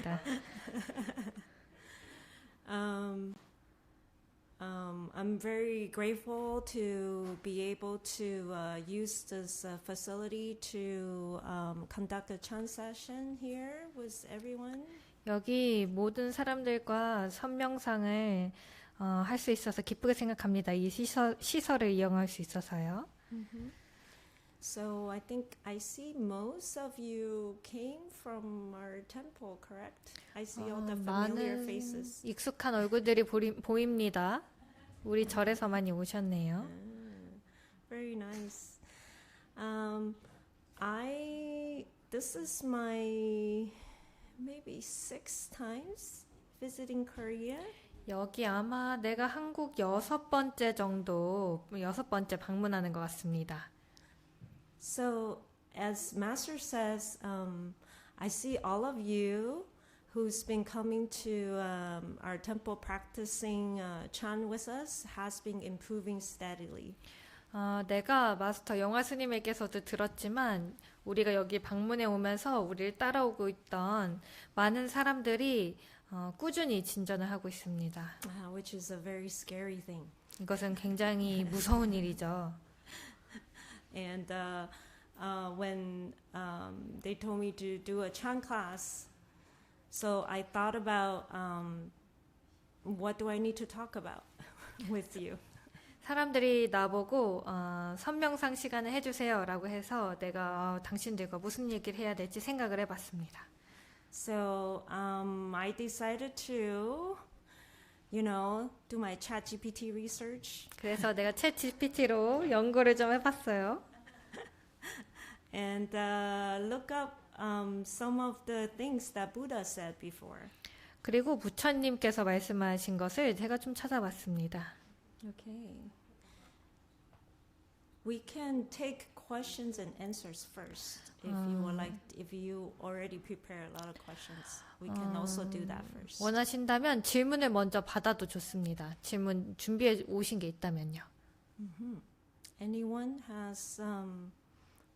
있습니다. I'm very grateful to be able to use this facility to conduct a chan session here with everyone. 여기 모든 사람들과 선명상을 할 수 있어서 기쁘게 생각합니다. 이 시설을 이용할 수 있어서요. So I think I see most of you came from our temple, correct? I see all the familiar 많은 faces. 익숙한 얼굴들이 보입니다. 우리 절에서 많이 오셨네요. Very nice. This is my maybe 6 times visiting Korea. 여기 아마 내가 한국 6번째 방문하는 것 같습니다. So, as Master says, I see all of you who's been coming to our temple practicing Chan with us has been improving steadily. 내가 마스터 영화 스님에게서도 들었지만 우리가 여기 방문해 오면서 우리를 따라오고 있던 많은 사람들이 꾸준히 진전을 하고 있습니다. Which is a very scary thing. 이것은 굉장히 무서운 일이죠. And when they told me to do a Chan class, so I thought about what do I need to talk about with you. 사람들이 나보고 선명상 시간을 해주세요 라고 해서 내가 당신들과 무슨 얘기를 해야 될지 생각을 해봤습니다. So I decided to, do my ChatGPT research. 그래서 내가 챗 GPT로 연구를 좀 해봤어요. And look up some of the things that Buddha said before. 그리고 부처님께서 말씀하신 것을 제가 좀 찾아봤습니다. Okay. We can take questions and answers first. If you would like, if you already prepare a lot of questions, we can also do that first. 원하신다면 질문을 먼저 받아도 좋습니다. 질문 준비해 오신 게 있다면요. Anyone has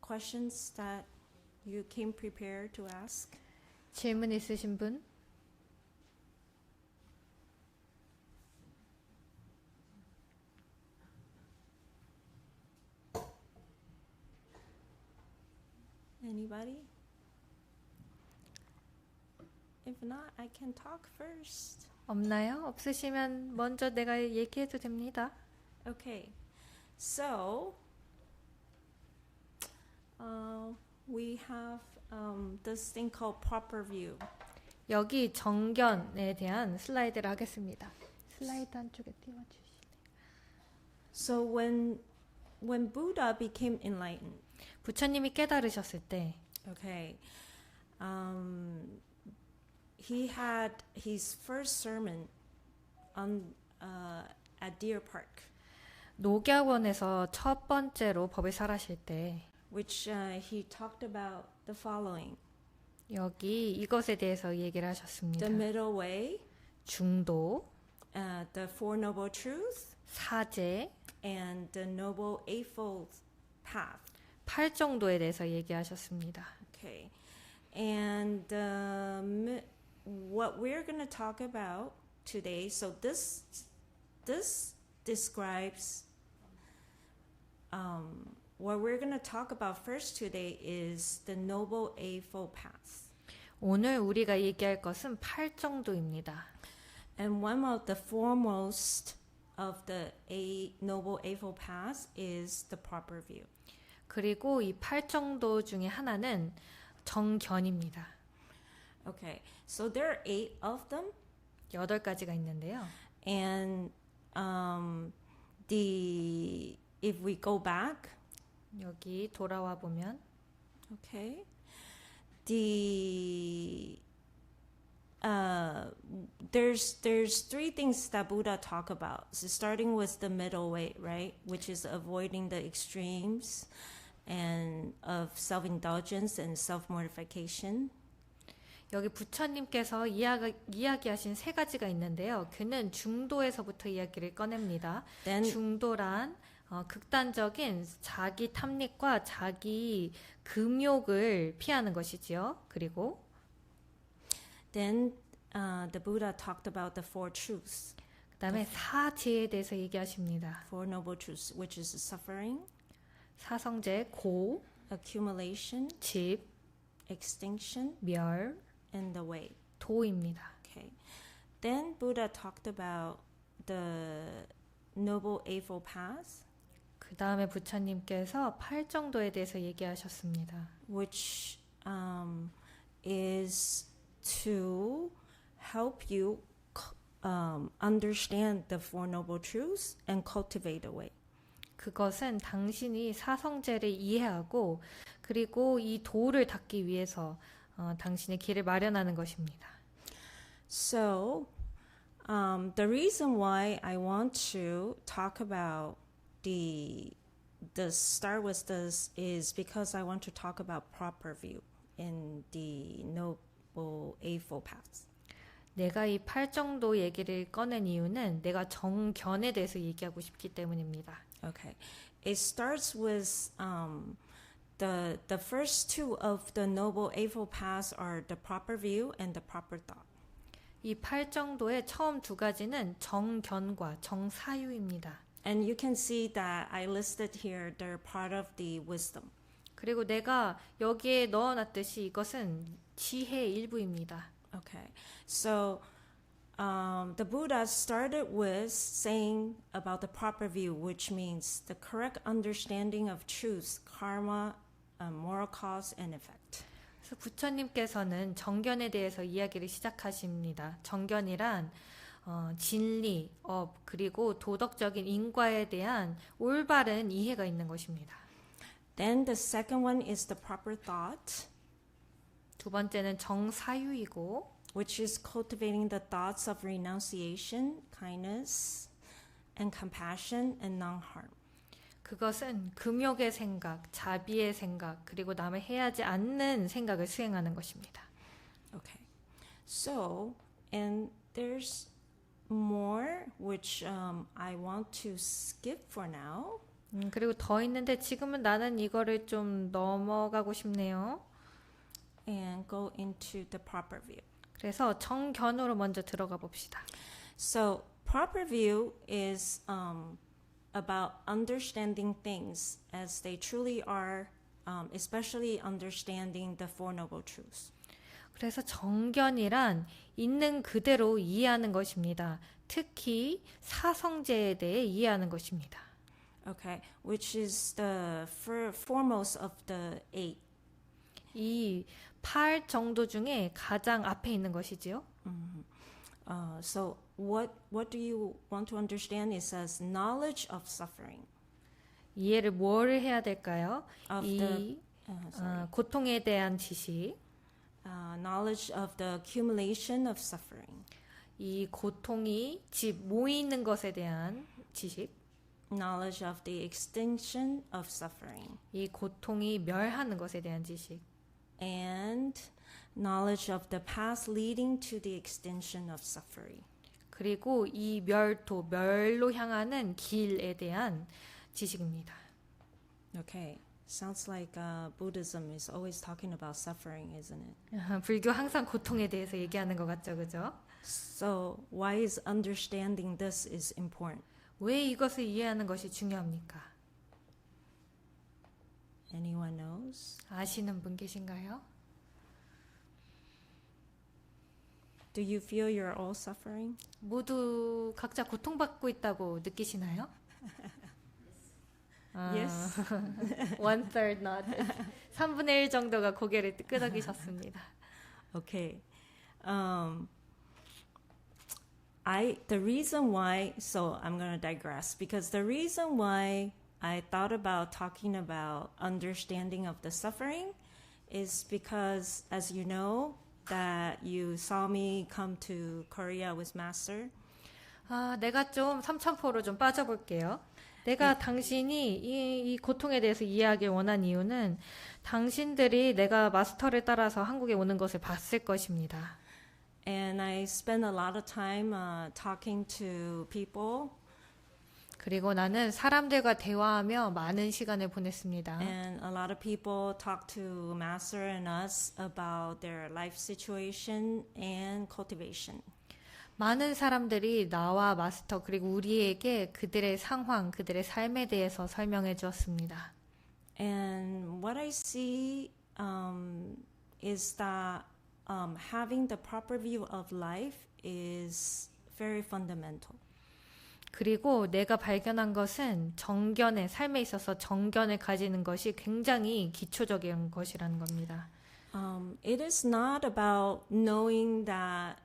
questions that you came prepared to ask? 질문 있으신 분? Anybody? If not, I can talk first. 없나요? 없으시면 먼저 내가 얘기해도 됩니다. Okay. So, we have this thing called proper view. 여기 정견에 대한 슬라이드를 하겠습니다. 슬라이드 한쪽에 띄워주시네요. So when Buddha became enlightened, 부처님이 깨달으셨을 때, okay, he had his first sermon on at Deer Park, 녹야원에서 첫 번째로 법을 설하실 때, which he talked about the following: 여기 이것에 대해서 얘기를 하셨습니다. the middle way, 중도, the Four Noble Truths, 사제, and the Noble Eightfold Path. 8정도에 대해서 얘기하셨습니다. Okay, and what we're going to talk about today. So this describes what we're going to talk about first today is the Noble Eightfold Path. 오늘 우리가 얘기할 것은 8정도입니다. And one of the foremost of the Noble Eightfold Paths is the proper view. 그리고 이 8정도 중에 하나는 정견입니다. Okay, so there are 8 of them. 8가지가 있는데요. And if we go back, 여기 돌아와 보면, okay, there's 3 things that Buddha talk about. So starting with the middle way, right, which is avoiding the extremes and of self-indulgence and self-mortification. 여기 부처님께서 이야기하신 3가지가 있는데요. 그는 중도에서부터 이야기를 꺼냅니다. 중도란 극단적인 자기 탐닉과 자기 금욕을 피하는 것이지요. 그리고 Then the Buddha talked about the four truths, 그다음에 사지에 대해서 얘기하십니다. four noble truths, which is suffering, 사성제, 고, accumulation, 집, extinction, 멸, and the way. 도입니다. Okay. Then Buddha talked about the Noble Eightfold Path, 그다음에 부처님께서 팔정도에 대해서 얘기하셨습니다. which is to help you understand the Four Noble Truths and cultivate the way. 그것은 당신이 사성제를 이해하고 그리고 이 도를 닦기 위해서 당신의 길을 마련하는 것입니다. So, the reason why I want to talk about the start with this is because I want to talk about proper view in the Noble Eightfold Paths. 내가 이 팔정도 얘기를 꺼낸 이유는 내가 정견에 대해서 얘기하고 싶기 때문입니다. Okay, it starts with the first two of the Noble Eightfold Paths are the proper view and the proper thought. 이 팔정도의 처음 두 가지는 정견과 정사유입니다. And you can see that I listed here they're part of the wisdom. 그리고 내가 여기에 넣어놨듯이 이것은 지혜의 일부입니다. Okay, so the Buddha started with saying about the proper view, which means the correct understanding of truths, karma, moral cause, and effect. 그래서 부처님께서는 정견에 대해서 이야기를 시작하십니다. 정견이란 진리, 업, 그리고 도덕적인 인과에 대한 올바른 이해가 있는 것입니다. Then the second one is the proper thought, 두 번째는 정사유이고, which is cultivating the thoughts of renunciation, kindness, and compassion, and non-harm. 그것은 금욕의 생각, 자비의 생각, 그리고 남을 해하지 않는 생각을 수행하는 것입니다. Okay, so and there's more which I want to skip for now. 그리고 더 있는데 지금은 나는 이거를 좀 넘어가고 싶네요. And go into the proper view. 그래서 정견으로 먼저 들어가 봅시다. So proper view is about understanding things as they truly are, especially understanding the Four Noble Truths. 그래서 정견이란 있는 그대로 이해하는 것입니다. 특히 사성제에 대해 이해하는 것입니다. Okay, which is the foremost of the eight. 이 8 정도 중에 가장 앞에 있는 것이지요. So what do you want to understand? It says knowledge of suffering. 이해를 뭐를 해야 될까요? Of 이 고통에 대한 지식, knowledge of the accumulation of suffering. 이 고통이 집 모이는 것에 대한 지식, Knowledge of the extinction of suffering. 이 고통이 멸하는 것에 대한 지식, And knowledge of the path leading to the extinction of suffering. 그리고 이 멸도, 멸로 향하는 길에 대한 지식입니다. Okay, sounds like Buddhism is always talking about suffering, isn't it? 불교 항상 고통에 대해서 얘기하는 것 같죠, 그죠? So why is understanding this is important? 왜 이것을 이해하는 것이 중요합니까? Anyone knows? 아시는 분 계신가요? Do you feel you're all suffering? 모두 각자 고통받고 있다고 느끼시나요? Yes. 1/3 nodded. 3분의 1 정도가 고개를 끄덕이셨습니다. Okay. The reason why, so I'm going to digress, because the reason why I thought about talking about understanding of the suffering is because, as you know, that you saw me come to Korea with Master. 내가 좀 삼천포로 좀 빠져볼게요. 내가 당신이 이 고통에 대해서 이해하길 원한 이유는 당신들이 내가 마스터를 따라서 한국에 오는 것을 봤을 것입니다. And I spent a lot of time talking to people. 그리고 나는 사람들과 대화하며 많은 시간을 보냈습니다. And a lot of people talk to Master and us about their life situation and cultivation. 많은 사람들이 나와 마스터 그리고 우리에게 그들의 상황, 그들의 삶에 대해서 설명해 주었습니다. And what I see is that having the proper view of life is very fundamental. 그리고 내가 발견한 것은 정견의 삶에 있어서 정견을 가지는 것이 굉장히 기초적인 것이라는 겁니다. It is not about knowing that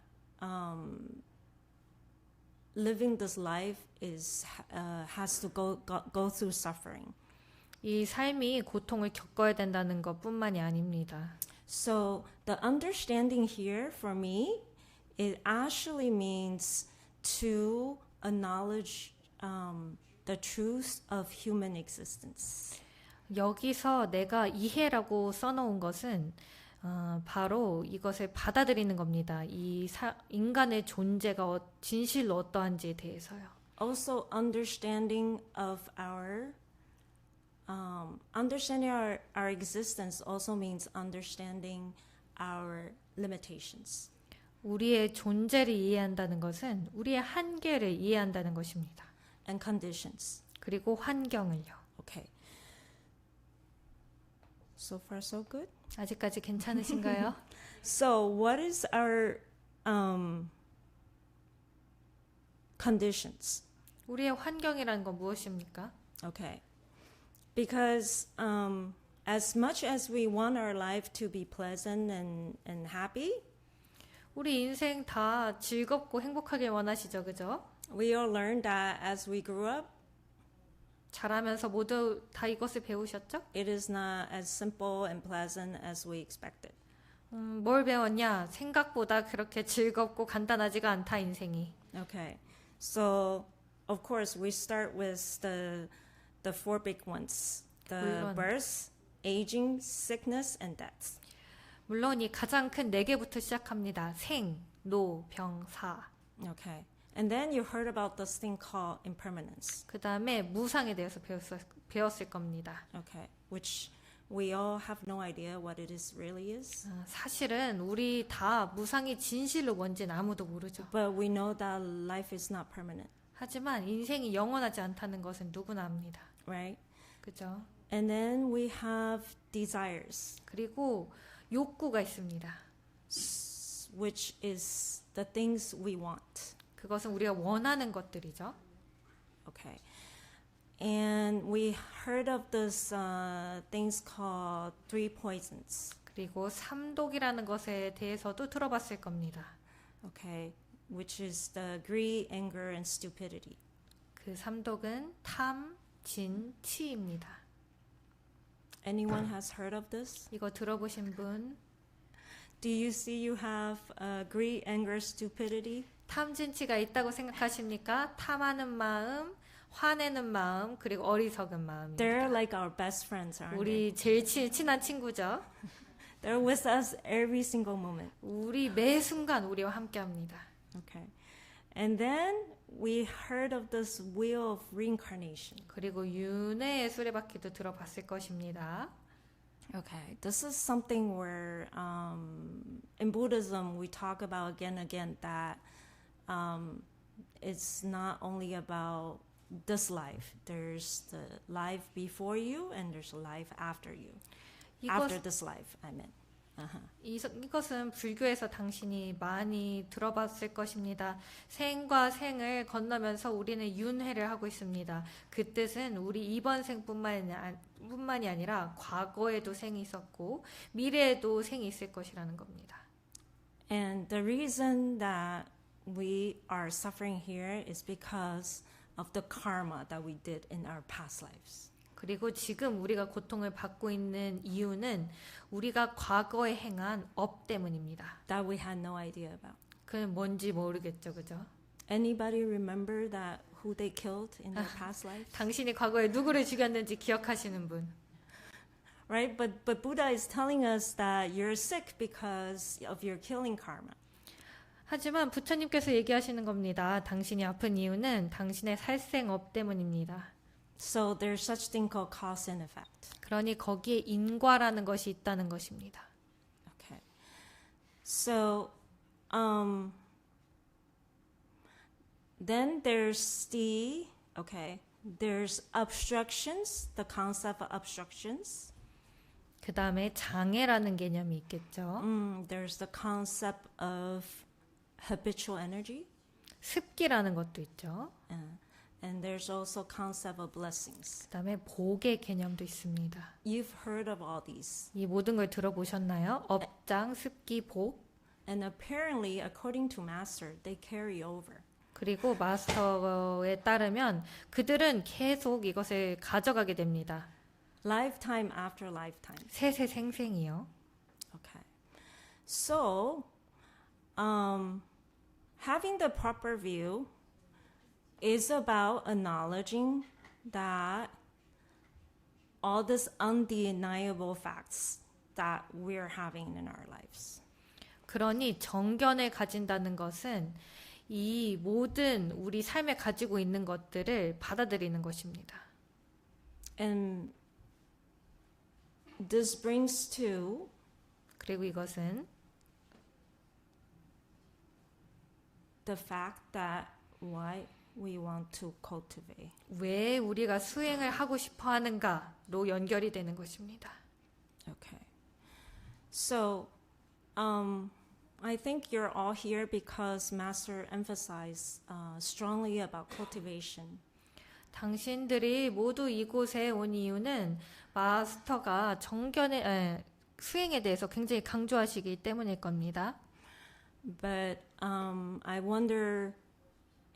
living this life is has to go through suffering. 이 삶이 고통을 겪어야 된다는 것뿐만이 아닙니다. So the understanding here for me, it actually means to acknowledge the truth of human existence. 여기서 내가 이해라고 써놓은 것은 바로 이것을 받아들이는 겁니다. 인간의 존재가 진실로 어떠한지에 대해서요. Also, understanding our existence also means understanding our limitations. 우리의 존재를 이해한다는 것은 우리의 한계를 이해한다는 것입니다. And conditions. 그리고 환경을요. Okay. So far, so good. 아직까지 괜찮으신가요? So, what is our conditions? 우리의 환경이라는 건 무엇입니까? Okay. Because as much as we want our life to be pleasant and happy, 우리 인생 다 즐겁고 행복하길 원하시죠, 그죠? we all learned that as we grew up, 자라면서 모두 다 이것을 배우셨죠? it is not as simple and pleasant as we expected. 뭘 배웠냐? 생각보다 그렇게 즐겁고 간단하지가 않다, 인생이. Okay. So, of course, we start with the four big ones. The 물론. birth, aging, sickness, and death. 물론 이 가장 큰 네 개부터 시작합니다. 생, 노, 병, 사. Okay. And then you heard about this thing called impermanence. 그 다음에 무상에 대해서 배웠을 겁니다. Okay. Which we all have no idea what it is really is. 사실은 우리 다 무상이 진실로 뭔지는 아무도 모르죠. But we know that life is not permanent, 하지만 인생이 영원하지 않다는 것은 누구나 압니다. right? 그죠? And then we have desires, 그리고 욕구가 있습니다. which is the things we want. 그것은 우리가 원하는 것들이죠. Okay. And we heard of this things called three poisons. 그리고 삼독이라는 것에 대해서도 들어봤을 겁니다. Okay. Which is the greed, anger, and stupidity. 그 삼독은 탐, 진, 치입니다. Anyone has heard of this? 이거 들어보신 분? Do you see you have greed, anger, stupidity? 탐진치가 있다고 생각하십니까? 탐하는 마음, 화내는 마음, 그리고 어리석은 마음입니다. They're like our best friends, aren't they? 우리 제일 친한 친구죠. They're with us every single moment. 우리 매 순간 우리와 함께합니다. Okay. And then we heard of this wheel of reincarnation. 그리고 윤회의 수레바퀴도 들어봤을 것입니다. Okay. This is something where in Buddhism we talk about again and again that it's not only about this life. There's the life before you and there's a life after you. After this life, I meant. 이것은 불교에서 당신이 많이 들어봤을 것입니다. 생과 생을 건너면서 우리는 윤회를 하고 있습니다. 그 뜻은 우리 이번 생뿐만이 아니라 과거에도 생이 있었고 미래에도 생이 있을 것이라는 겁니다. And the reason that we are suffering here is because of the karma that we did in our past lives. 그리고 지금 우리가 고통을 받고 있는 이유는 우리가 과거에 행한 업 때문입니다. That we had no idea about. 그건 뭔지 모르겠죠, 그죠? Anybody remember that who they killed in their past lives? 당신이 과거에 누구를 죽였는지 기억하시는 분. Right? But Buddha is telling us that you're sick because of your killing karma. 하지만 부처님께서 얘기하시는 겁니다. 당신이 아픈 이유는 당신의 살생업 때문입니다. So there's such thing called cause and effect. 그러니 거기에 인과라는 것이 있다는 것입니다. Okay. So then there's obstructions, the concept of obstructions. 그 다음에 장애라는 개념이 있겠죠. There's the concept of habitual energy. 습기라는 것도 있죠. And there's also concept of blessings. 그 다음에 복의 개념도 있습니다. You've heard of all these. 이 모든 걸 들어보셨나요? 업장, 습기, 복. And apparently, according to Master, they carry over. 그리고 마스터에 따르면 그들은 계속 이것을 가져가게 됩니다. Lifetime after lifetime. 세세생생이요. Okay. So, having the proper view is about acknowledging that all these undeniable facts that we're having in our lives. 그러니 정견을 가진다는 것은 이 모든 우리 삶에 가지고 있는 것들을 받아들이는 것입니다. And this brings to 그리고 이것은 the fact that why we want to cultivate. 왜 우리가 수행을 하고 싶어 하는가로 연결이 되는 것입니다. Okay. So, I think you're all here because Master emphasized strongly about cultivation. 당신들이 모두 이곳에 온 이유는 마스터가 수행에 대해서 굉장히 강조하시기 때문일 겁니다. But I wonder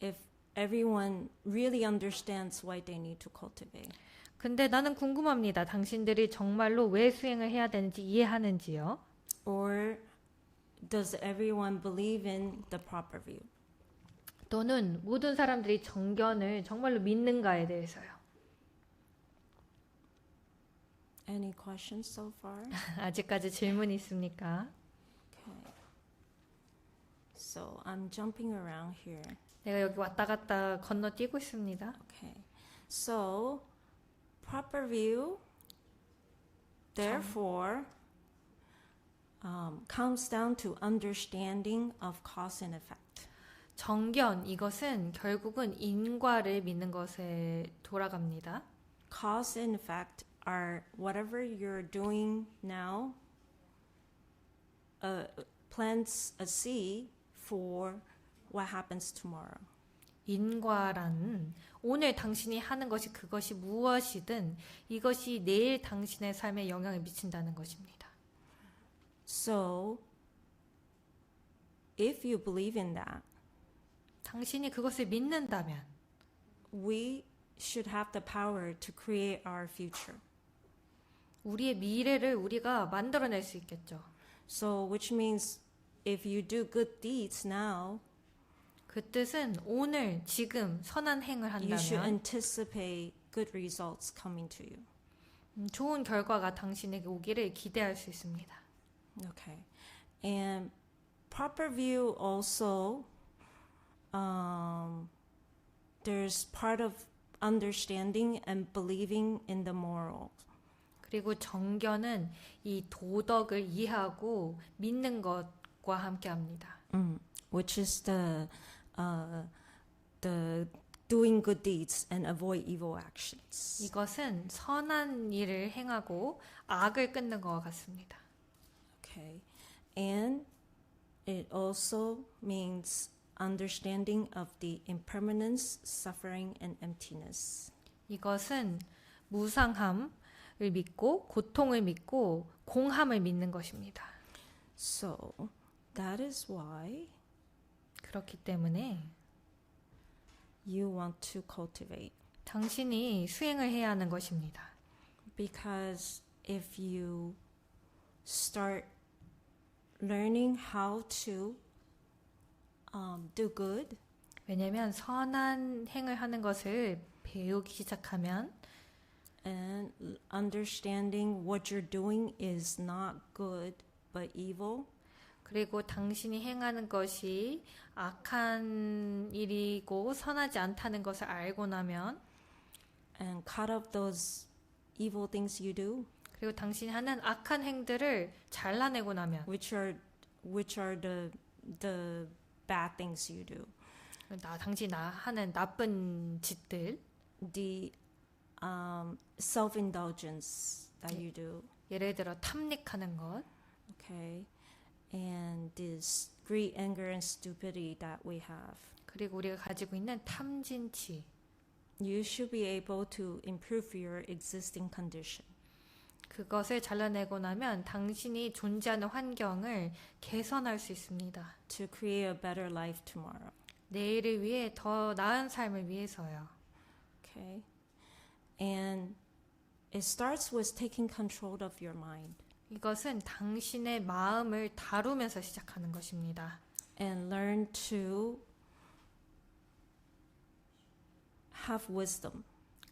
if everyone really understands why they need to cultivate. 근데 나는 궁금합니다. 당신들이 정말로 왜 수행을 해야 되는지 이해하는지요? Or does everyone believe in the proper view? 또는 모든 사람들이 정견을 정말로 믿는가에 대해서요. Any questions so far? 아직까지 질문이 있습니까? Okay. So I'm jumping around here. 내가 여기 왔다 갔다 건너뛰고 있습니다. Okay. So proper view, therefore, comes down to understanding of cause and effect. 정견, 이것은 결국은 인과를 믿는 것에 돌아갑니다. Cause and effect are whatever you're doing now plants a seed for what happens tomorrow. 인과란 오늘 당신이 하는 것이 그것이 무엇이든 이것이 내일 당신의 삶에 영향을 미친다는 것입니다. So, if you believe in that, 당신이 그것을 믿는다면 we should have the power to create our future. 우리의 미래를 우리가 만들어낼 수 있겠죠. So, which means if you do good deeds now, 그 뜻은 오늘 지금 선한 행을 you should 한다면 anticipate good results coming to you. 좋은 결과가 당신에게 오기를 기대할 수 있습니다. Okay. And proper view also, there's part of understanding and believing in the moral. 그리고 정견은 이 도덕을 이해하고 믿는 것과 함께합니다. Which is the doing good deeds and avoid evil actions. 이것은 선한 일을 행하고 악을 끊는 것과 같습니다. Okay. And it also means understanding of the impermanence, suffering, and emptiness. 이것은 무상함을 믿고 고통을 믿고 공함을 믿는 것입니다. So that is why 그렇기 때문에 you want to cultivate. 당신이 수행을 해야 하는 것입니다. Because if you start learning how to do good, 왜냐하면 선한 행을 하는 것을 배우기 시작하면 and understanding what you're doing is not good but evil, 그리고 당신이 행하는 것이 악한 일이고 선하지 않다는 것을 알고 나면 and cut off those evil things you do, 그리고 당신이 하는 악한 행들을 잘라내고 나면 which are the bad things you do. 당신이 하는 나쁜 짓들 The self-indulgence that you do, 예를 들어 탐닉하는 것 okay, and this greed, anger, and stupidity that we have. 그리고 우리가 가지고 있는 탐진치 You should be able to improve your existing condition. 그것을 잘라내고 나면 당신이 존재하는 환경을 개선할 수 있습니다. To create a better life tomorrow. 내일을 위해 더 나은 삶을 위해서요. Okay? And it starts with taking control of your mind 이것은 당신의 마음을 다루면서 시작하는 것입니다. and learn to have wisdom.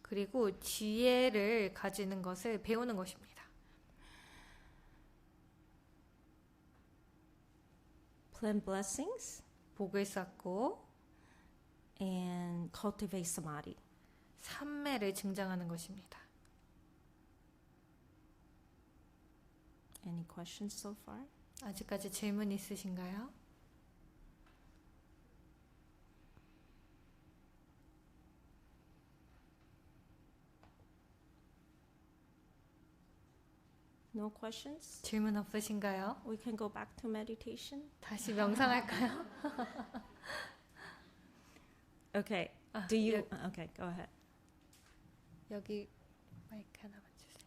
그리고 지혜를 가지는 것을 배우는 것입니다. Plant blessings 복을 쌓고 and cultivate samadhi. 삼매를 증장하는 것입니다. Any questions so far? 아직까지 질문 있으신가요? No questions? 질문 없으신가요? We can go back to meditation. 다시 명상할까요? Okay. 아, Do you? Okay, go ahead. 여기 마이크 하나만 주세요.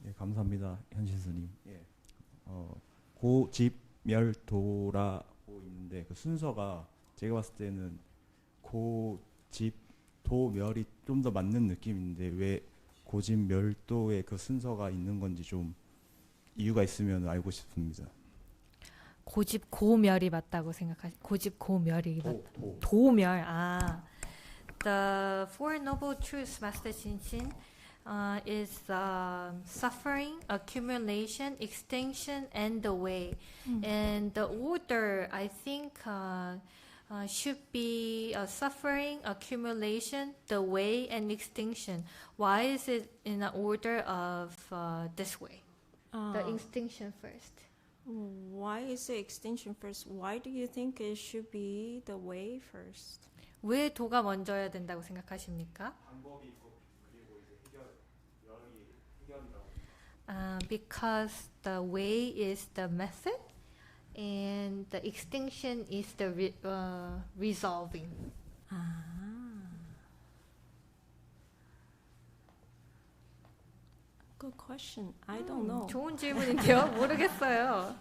예, 감사합니다, 현신 스님. 예, 고집멸도라고 있는데 그 순서가 제가 봤을 때는 고집도멸이 좀 더 맞는 느낌인데 왜 고집멸도의 그 순서가 있는 건지 좀 이유가 있으면 알고 싶습니다. 고집고멸이 맞다고 고집고멸이 도멸. The Four Noble Truths, Master Shin is suffering, accumulation, extinction, and the way. And the order, I think, should be suffering, accumulation, the way, and extinction. Why is it in the order of this way? The extinction first. Why is the extinction first? Why do you think it should be the way first? 왜 도가 먼저야 된다고 생각하십니까? 방법이 있고 그리고 이제 해결이라고. Because the way is the method, and the extinction is the resolving. Good question. I don't know. 좋은 질문인데요. 모르겠어요.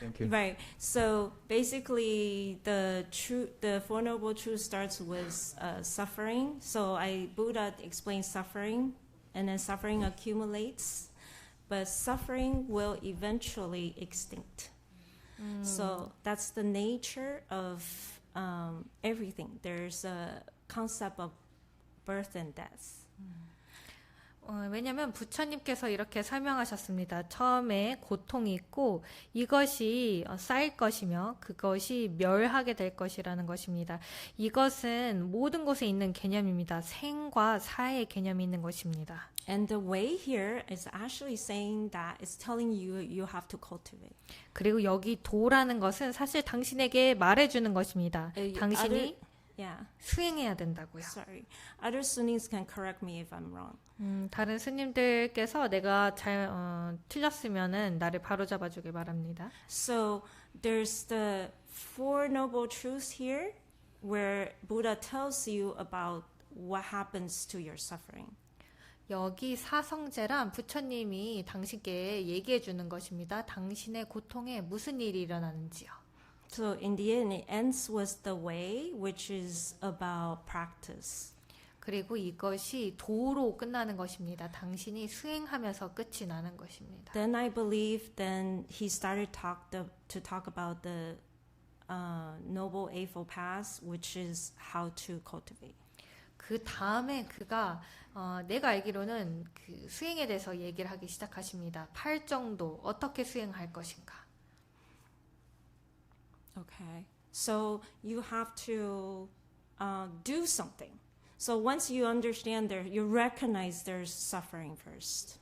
Thank you. Right. So basically, the Four Noble Truths starts with suffering. So Buddha explained suffering, and then suffering accumulates, but suffering will eventually extinct. So that's the nature of everything. There's a concept of birth and death. 왜냐하면 부처님께서 이렇게 설명하셨습니다. 처음에 고통이 있고 이것이 쌓일 것이며 그것이 멸하게 될 것이라는 것입니다. 이것은 모든 곳에 있는 개념입니다. 생과 사의 개념이 있는 것입니다. And the way here is actually saying that it's telling you you have to cultivate. 그리고 여기 도라는 것은 사실 당신에게 말해주는 것입니다. 당신이 Yeah. 수행해야 된다고요. Sorry. Other Sunnis can correct me if I'm wrong. 다른 스님들께서 내가 틀렸으면은 나를 바로잡아 주길 바랍니다. So there's the Four Noble Truths here where Buddha tells you about what happens to your suffering. 여기 사성제란 부처님이 당신께 얘기해 주는 것입니다. 당신의 고통에 무슨 일이 일어나는지요. So in the end, it ends with the way, which is about practice. 그리고 이것이 도로 끝나는 것입니다. 당신이 수행하면서 끝이 나는 것입니다. Then I believe then he started to talk about the Noble Eightfold Path, which is how to cultivate. 그 다음에 그가 내가 알기로는 그 수행에 대해서 얘기를 하기 시작하십니다. 8정도 어떻게 수행할 것인가. Okay. So you have to do something. So once you understand there, you recognize there's suffering first.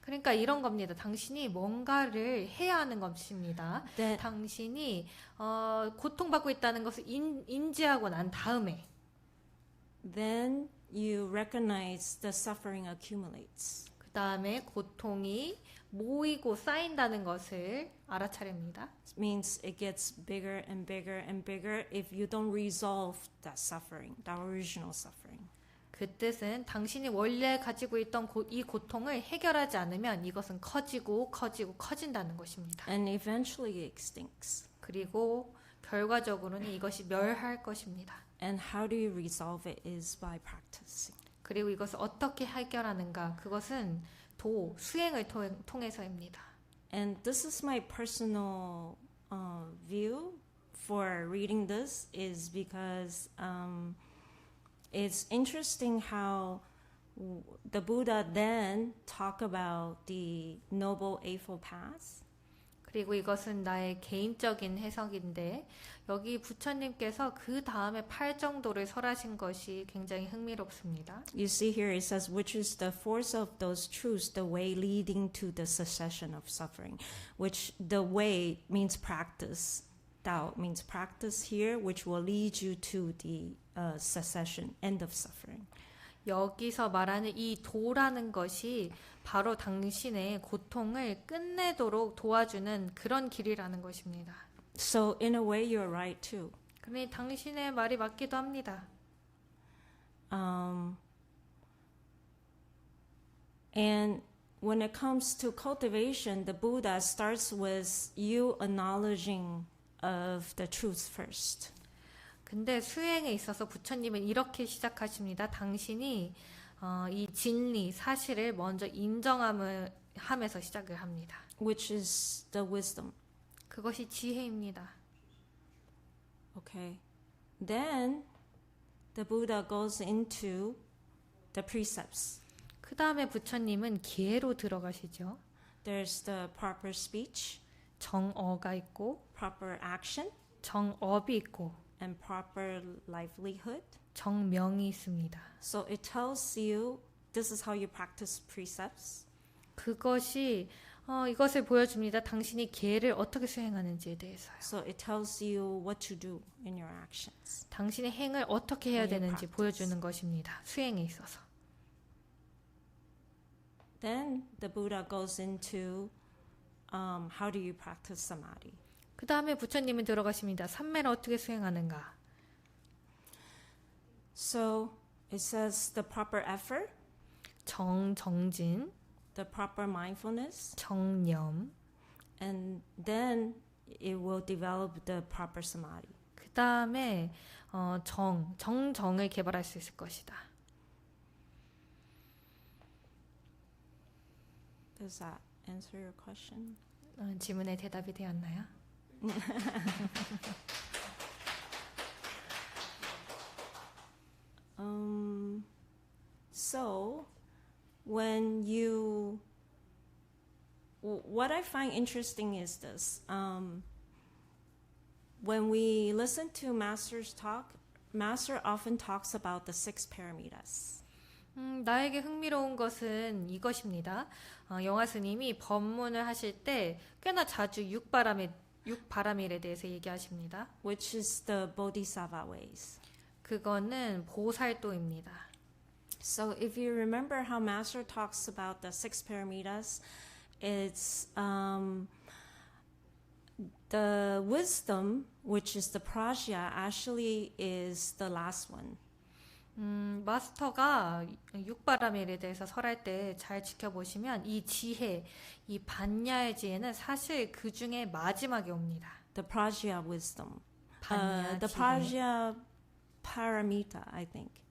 그러니까 이런 겁니다. 당신이 뭔가를 해야 하는 것입니다. Then, 당신이 고통받고 있다는 것을 인지하고 난 다음에 then you recognize the suffering accumulates. 그 다음에 고통이 모이고 쌓인다는 것을 알아차립니다. It means it gets bigger and bigger and bigger if you don't resolve that suffering, the original suffering. 그 뜻은 당신이 원래 가지고 있던 이 고통을 해결하지 않으면 이것은 커지고 커지고 커진다는 것입니다. And eventually it extincts. 그리고 결과적으로는 이것이 멸할 것입니다. And how do you resolve it is by practicing. 그리고 이것을 어떻게 해결하는가? 그것은 수행을 통해서입니다. And this is my personal view for reading this is because it's interesting how the Buddha then talk about the Noble Eightfold Path. 그리고 이것은 나의 개인적인 해석인데 여기 부처님께서 그 다음에 8정도를 설하신 것이 굉장히 흥미롭습니다. You see here it says, which is the force of those truths, the way leading to the cessation of suffering, which the way means practice. Dao means practice here, which will lead you to the cessation, end of suffering. 여기서 말하는 이 도라는 것이 바로 당신의 고통을 끝내도록 도와주는 그런 길이라는 것입니다. So in a way, you're right too. 그러니 당신의 말이 맞기도 합니다. And when it comes to cultivation, the Buddha starts with you acknowledging of the truth first. 근데 수행에 있어서 부처님은 이렇게 시작하십니다. 당신이 이 진리, 사실을 먼저 인정하면서 시작을 합니다. Which is the wisdom. 그것이 지혜입니다. Okay. Then the Buddha goes into the precepts. 그 다음에 부처님은 기회로 들어가시죠. There's the proper speech, 정어가 있고 proper action, 정업이 있고 and proper livelihood. 정명이 있습니다. So it tells you this is how you practice precepts. 그것이 이것을 보여줍니다. 당신이 기회를 어떻게 수행하는지에 대해서요. So it tells you what to do in your actions. 당신의 행을 어떻게 해야 되는지 보여주는 것입니다. 수행에 있어서. Then the Buddha goes into how do you practice samadhi. 그 다음에 부처님은 들어가십니다. 삼매를 어떻게 수행하는가? So it says the proper effort, 정진, the proper mindfulness, 정념, and then it will develop the proper samadhi. 그 다음에 정정을 개발할 수 있을 것이다. Does that answer your question? 질문에 대답이 되었나요? So when you what I find interesting is this. When we listen to Master's talk, Master often talks about the 6 paramitas. 나에게 흥미로운 것은 이것입니다. 영화 스님이 법문을 하실 때 꽤나 자주 육바라밀에 대해서 얘기하십니다. Which is the Bodhisattva ways. 그거는 보살도입니다. So if you remember how Master talks about the 6 paramitas, it's the wisdom, which is the prajna, actually is the last one. 마스터가 육바라밀에 대해서 설할 때 잘 지켜보시면 이 지혜, 이 반야의 지혜는 사실 그 중에 마지막에 옵니다. The prajna wisdom. 반야 The 지혜. prajna paramita, I think.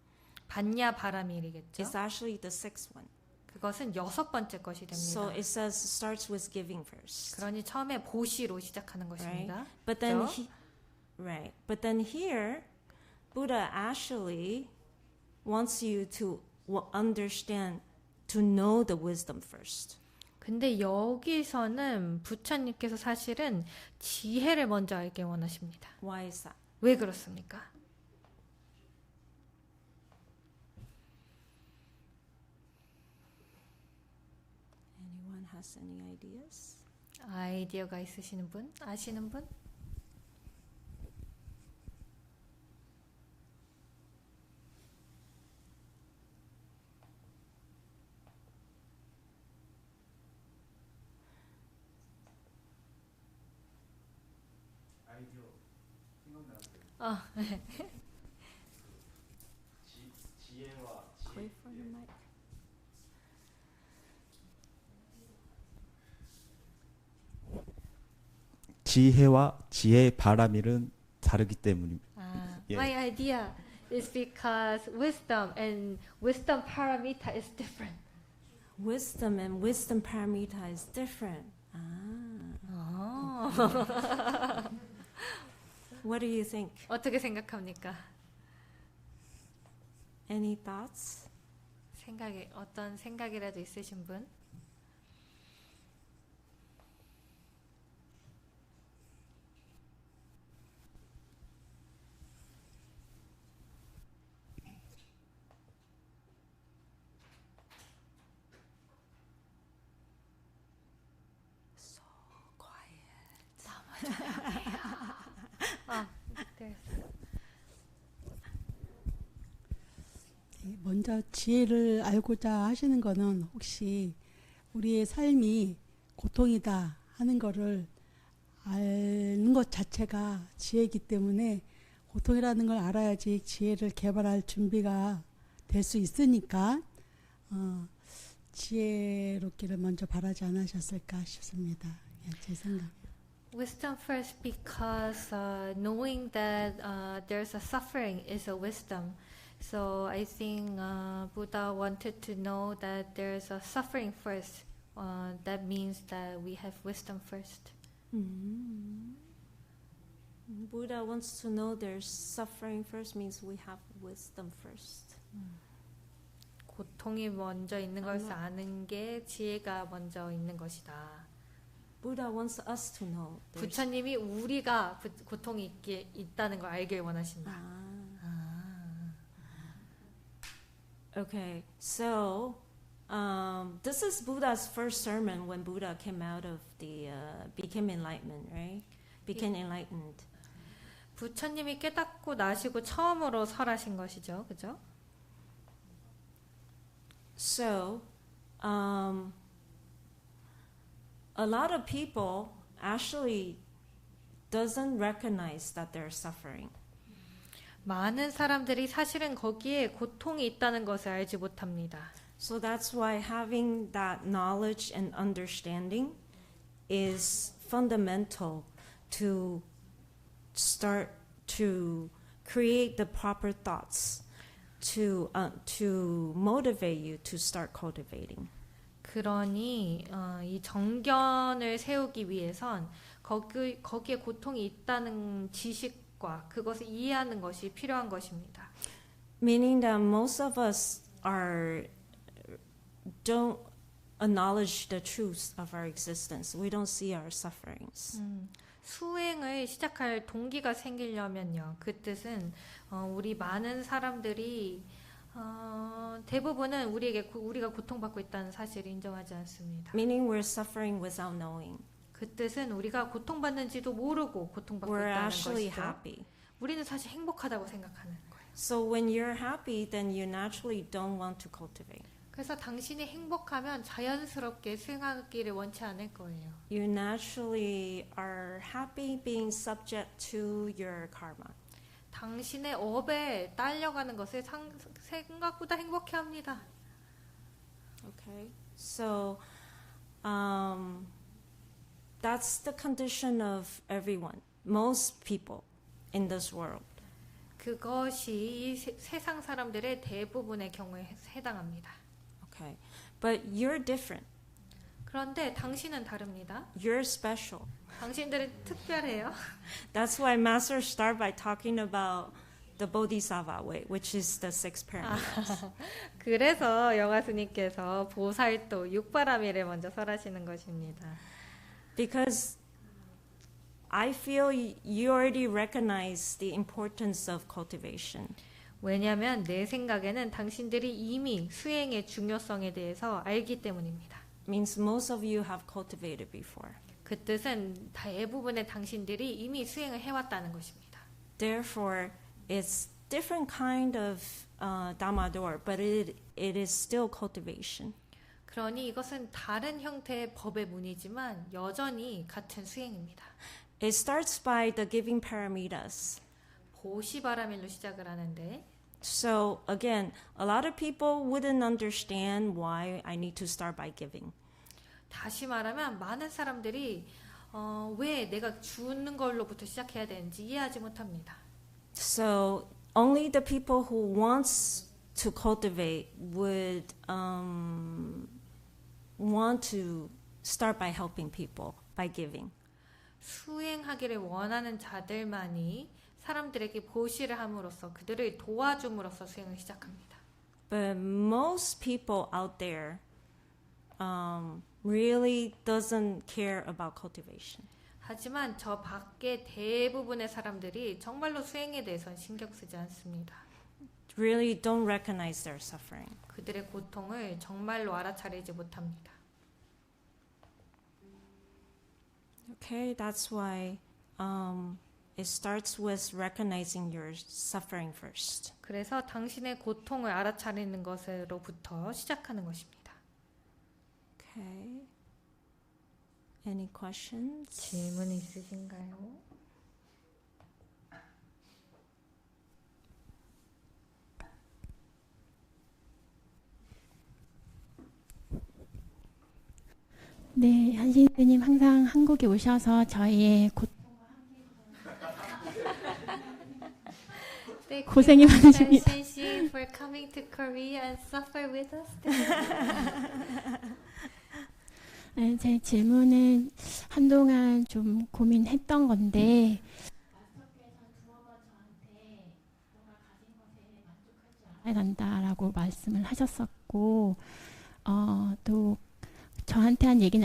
반야 바라밀이겠죠. It's actually the 6th one. 그것은 6번째 것이 됩니다. So it says starts with giving first. 그러니 처음에 보시로 시작하는 것입니다. Right? But then 그렇죠? Right. But then here, Buddha actually wants you to understand, to know the wisdom first. 근데 여기서는 부처님께서 사실은 지혜를 먼저 알게 원하십니다. Why is that? 왜 그렇습니까? Anyone has any ideas? 아이디어가 있으시는 분? 아시는 분? 아이디어 생각나는데 아, 지혜와 Wait for the mic. 지혜와 지혜의 바람일은 다르기 때문입니다. 예. My idea is because wisdom and wisdom paramita is different. Wisdom and wisdom paramita is different. What do you think? 어떻게 생각합니까? Any thoughts? 어떤 생각이라도 있으신 분? So quiet. 너무 조용해요. 네. 먼저 지혜를 알고자 하시는 거는 혹시 우리의 삶이 고통이다 하는 거를 아는 것 자체가 지혜이기 때문에 고통이라는 걸 알아야지 지혜를 개발할 준비가 될 수 있으니까 지혜롭기를 먼저 바라지 않으셨을까 싶습니다. 제 생각. Wisdom first because knowing that there's a suffering is a wisdom. So I think Buddha wanted to know that there's a suffering first. That means that we have wisdom first. Buddha wants to know there's suffering first means we have wisdom first. 고통이 먼저 있는 것을 아는 게 지혜가 먼저 있는 것이다. Buddha wants us to know. 부처님이 우리가 고통이 있다는 걸 알길 원하신다. Okay, so this is Buddha's first sermon when Buddha came out of became enlightenment, right? Became enlightened. 부처님이 깨닫고 나시고 처음으로 설하신 것이죠, 그죠? So, a lot of people actually doesn't recognize that they're suffering. 많은 사람들이 사실은 거기에 고통이 있다는 것을 알지 못합니다. So that's why having that knowledge and understanding is fundamental to start to create the proper thoughts to motivate you to start cultivating. 그러니 이 정견을 세우기 위해선 거기에 고통이 있다는 지식과 그것을 이해하는 것이 필요한 것입니다. Meaning that most of us don't acknowledge the truth of our existence. We don't see our sufferings. 수행을 시작할 동기가 생기려면요. 그 뜻은 우리 많은 사람들이 대부분은 우리가 고통받고 있다는 사실을 인정하지 않습니다. Meaning we're suffering without knowing. 그 뜻은 우리가 고통받는지도 모르고 고통받고 We're 있다는 actually 것이죠. happy. 우리는 사실 행복하다고 생각하는 거예요. So when you're happy, then you naturally don't want to cultivate. 그래서 당신이 행복하면 자연스럽게 수행하기를 원치 않을 거예요. You naturally are happy being subject to your karma. 당신의 업에 딸려가는 것을 생각보다 행복해합니다. Okay, so that's the condition of everyone, most people in this world. 그것이 이 세상 사람들의 대부분의 경우에 해당합니다. Okay, but you're different. 그런데 당신은 다릅니다. You're special. 당신들은 특별해요. That's why Master start by talking about the Bodhisattva way, which is the six paramitas. 그래서 영화스님께서 보살도 육바라밀을 먼저 설하시는 것입니다. Because I feel you already recognize the importance of cultivation. 왜냐하면 내 생각에는 당신들이 이미 수행의 중요성에 대해서 알기 때문입니다. Means most of you have cultivated before. 그 뜻은 대부분의 당신들이 이미 수행을 해왔다는 것입니다. Therefore, it's different kind of Dhammador, but it is still cultivation. 그러니 이것은 다른 형태의 법의 문이지만 여전히 같은 수행입니다. It starts by the giving paramitas. 보시바라밀로 시작을 하는데 So again, a lot of people wouldn't understand why I need to start by giving. 다시 말하면 많은 사람들이 왜 내가 주는 걸로부터 시작해야 되는지 이해하지 못합니다. So only the people who wants to cultivate would want to start by helping people by giving. 수행하기를 원하는 자들만이 사람들에게 보시를 함으로써 그들을 도와줌으로써 수행을 시작합니다. But most people out there really doesn't care about cultivation. 하지만 저 밖에 대부분의 사람들이 정말로 수행에 대해서는 신경 쓰지 않습니다. Really don't recognize their suffering. 그들의 고통을 정말로 알아차리지 못합니다. Okay, that's why it starts with recognizing your suffering first. 그래서 당신의 고통을 알아차리는 것으로부터 시작하는 것입니다. Okay. Any questions? 질문 있으신가요? 네, 한신스님 항상 한국에 오셔서 저희의 고생이 많으십니다. Shin for coming to Korea and suffer with us. 네, 제 질문은 한동안 좀 고민했던 건데 해야 한다라고 말씀을 하셨었고 또 저한테 한 얘기는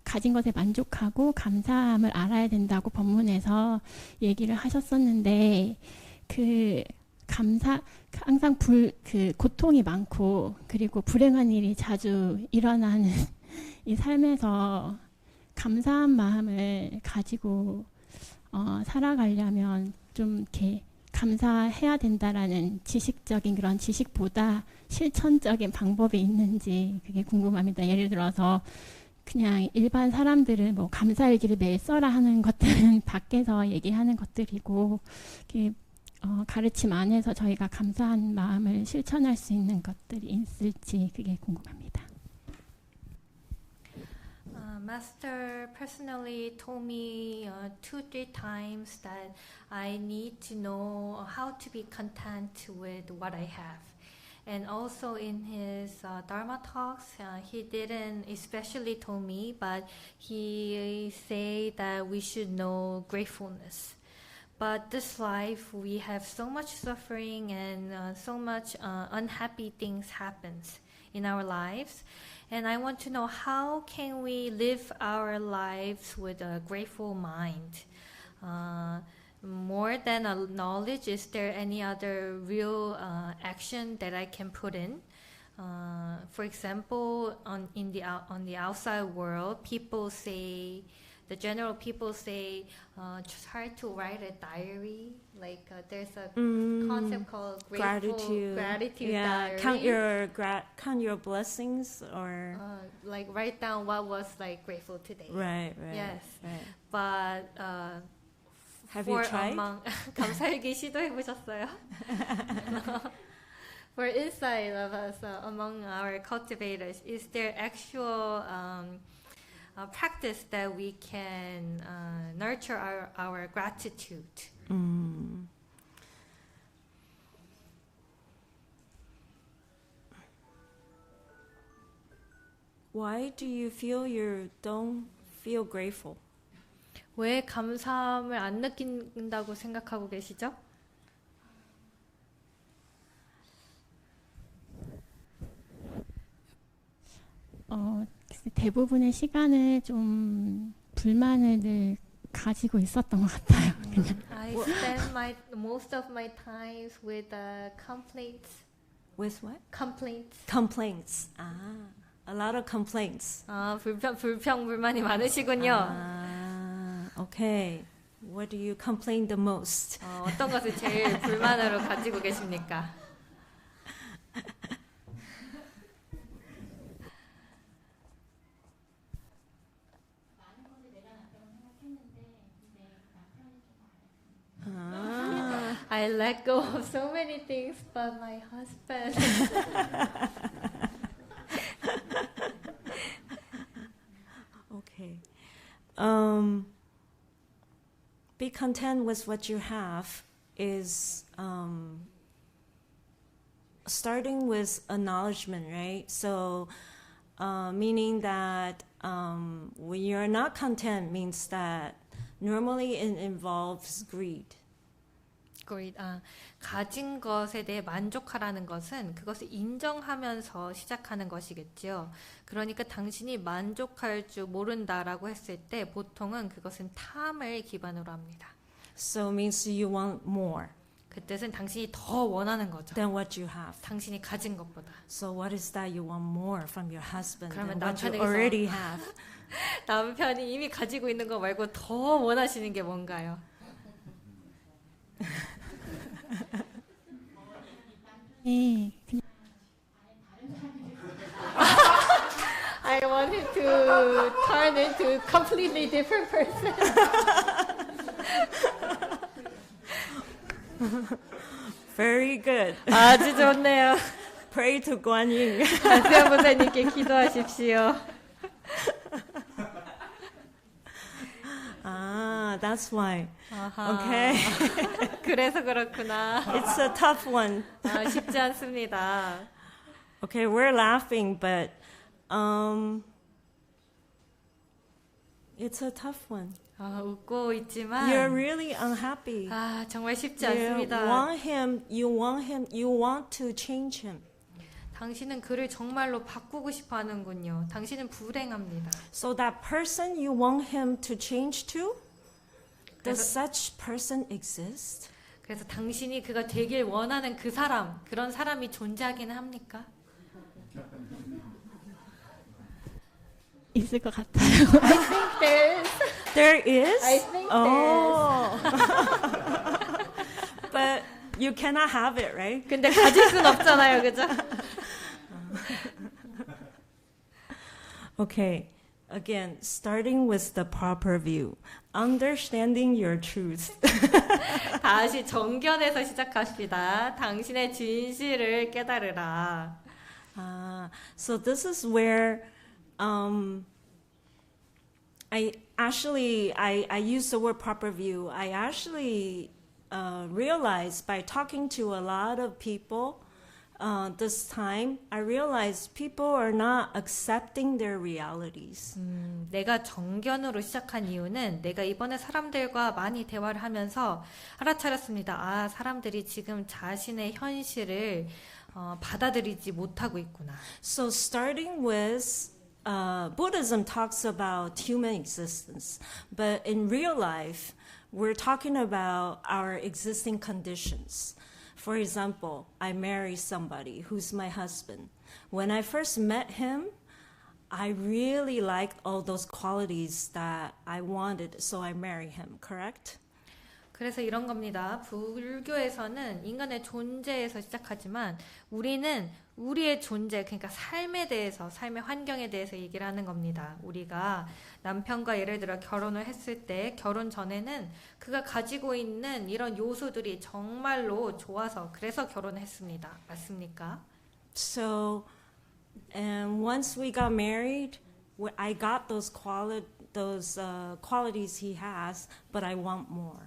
가진 것에 만족하고 감사함을 알아야 된다고 법문에서 얘기를 하셨었는데 그 항상 고통이 많고 그리고 불행한 일이 자주 일어나는 이 삶에서 감사한 마음을 가지고 살아가려면 좀 이렇게 감사해야 된다라는 지식적인 그런 지식보다 실천적인 방법이 있는지 그게 궁금합니다. 예를 들어서 그냥 일반 사람들은 뭐 감사일기를 매일 써라 하는 것들은 밖에서 얘기하는 것들이고 가르침 안에서 저희가 감사한 마음을 실천할 수 있는 것들이 있을지 그게 궁금합니다. Master personally told me 2-3 times that I need to know how to be content with what I have. And also in his Dharma talks, he didn't especially told me, but he say that we should know gratefulness. But this life, we have so much suffering and so much unhappy things happens in our lives. And I want to know how can we live our lives with a grateful mind? More than a knowledge, is there any other real action that I can put in? For example, on the outside world, the general people say, try to write a diary. Like there's a concept called gratitude Yeah, diary. count your blessings or Like write down what was like grateful today. right. Yes. Right. But Have you for tried? 감사일기 시도해 보셨어요? For inside of us, among our cultivators, is there actual practice that we can nurture our gratitude? Why do you feel you don't feel grateful? 왜 감사함을 안 느낀다고 생각하고 계시죠? 글쎄, 대부분의 시간을 좀 불만을 늘 가지고 있었던 것 같아요. 그냥. I spend most of my times with complaints. With what? Complaints. Complaints. A lot of complaints. 아, 불평불만이 많으시군요. Okay. What do you complain the most? 어떤 것을 제일 불만으로 가지고 계십니까? I let go of so many things, but my husband. Okay. Be content with what you have is starting with acknowledgement, right? So, meaning that when you're not content means that normally it involves greed. 가진 것에 대해 만족하라는 것은 그것을 인정하면서 시작하는 것이겠지요. 그러니까 당신이 만족할 줄 모른다라고 했을 때 보통은 그것은 탐을 기반으로 합니다. So means you want more 그 뜻은 당신이 더 원하는 거죠. than what you have. 당신이 가진 것보다. So what is that you want more from your husband 그러면 than what you 남편에게서 already have? 남편이 이미 가지고 있는 거 말고 더 원하시는 게 뭔가요? 네, 그냥 I want him to turn into a completely different person. Very good. 아주 좋네요. Pray to Guan Yin. 안수현 목사님께 기도하십시오. That's why. 아하. Okay. 그래서 그렇구나. It's a tough one. 쉽지 않습니다. Okay, we're laughing, but it's a tough one. 웃고 있지만 You're really unhappy. 정말 쉽지 You 않습니다. you want to change him. 당신은 그를 정말로 바꾸고 싶어 하는군요. 당신은 불행합니다. So that person you want him to change to, does 그래서- such person exist? 그래서 당신이 그가 되길 원하는 그 사람, 그런 사람이 존재하기는 합니까? 있을 것 같아요. There is? I think Oh. But you cannot have it, right? 근데 가질 순 없잖아요, 그죠? Okay. Again, starting with the proper view. Understanding your truth. 다시 정견에서 시작합시다. 당신의 진실을 깨달으라. So this is where I use the word proper view. I actually realized by talking to a lot of people this time, I realized people are not accepting their realities. 내가 정견으로 시작한 이유는 내가 이번에 사람들과 많이 대화를 하면서 알아차렸습니다. 사람들이 지금 자신의 현실을 받아들이지 못하고 있구나. So starting with Buddhism talks about human existence, but in real life, we're talking about our existing conditions. For example, I marry somebody who's my husband. When I first met him, I really liked all those qualities that I wanted, so I married him, correct? 그래서 이런 겁니다. 불교에서는 인간의 존재에서 시작하지만 우리는 우리의 존재, 그러니까 삶에 대해서, 삶의 환경에 대해서 얘기를 하는 겁니다. 우리가 남편과 예를 들어 결혼을 했을 때 결혼 전에는 그가 가지고 있는 이런 요소들이 정말로 좋아서 그래서 결혼을 했습니다. 맞습니까? So, and once we got married, I got those qualities he has, but I want more.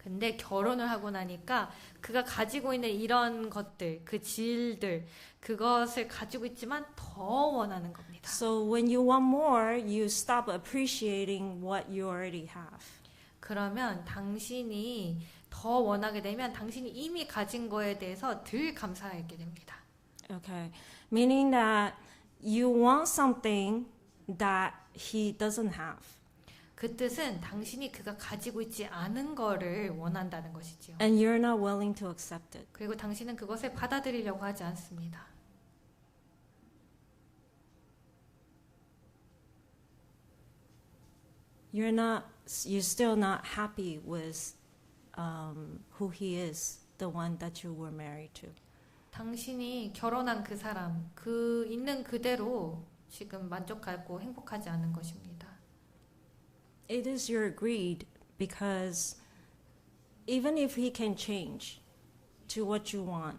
근데 결혼을 하고 나니까 그가 가지고 있는 이런 것들, 그 질들, 그것을 가지고 있지만 더 원하는 겁니다. So when you want more, you stop appreciating what you already have. 그러면 당신이 더 원하게 되면 당신이 이미 가진 거에 대해서 덜 감사하게 됩니다. Okay. Meaning that you want something that he doesn't have. 그 뜻은 당신이 그가 가지고 있지 않은 거를 원한다는 것이지요. And you're not willing to accept it. 그리고 당신은 그것을 받아들이려고 하지 않습니다. You're still not happy with who he is, the one that you were married to. 당신이 결혼한 그 사람, 그 있는 그대로 지금 만족하고 행복하지 않은 것입니다. It is your greed because even if he can change to what you want,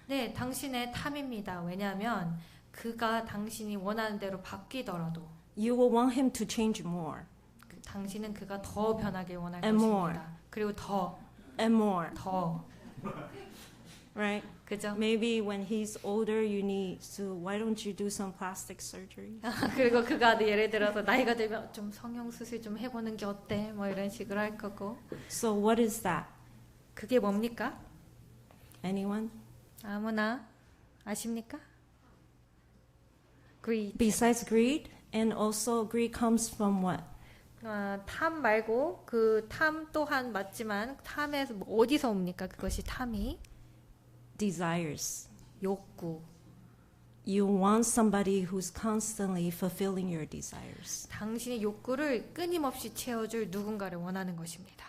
네, 당신의 탐입니다. 왜냐하면 그가 당신이 원하는 대로 바뀌더라도 you will want him to change more 당신은 그가 더 변하길 원할 And 것입니다. more. 그리고 and more, 더, right? 그죠? Maybe when he's older, you need to, why don't you do some plastic surgery? 그리고 그가 예를 들어서 나이가 들면 좀 성형 수술 좀 해보는 게 어때? 뭐 이런 식으로 할 거고. So what is that? 그게 뭡니까? Anyone? 아무나 아십니까? greed. Besides greed, and also greed comes from what? 탐 말고 그 탐 또한 맞지만 탐에서 어디서 옵니까? 그것이 탐이 Desires. 욕구. You want somebody who's constantly fulfilling your desires. 당신의 욕구를 끊임없이 채워줄 누군가를 원하는 것입니다.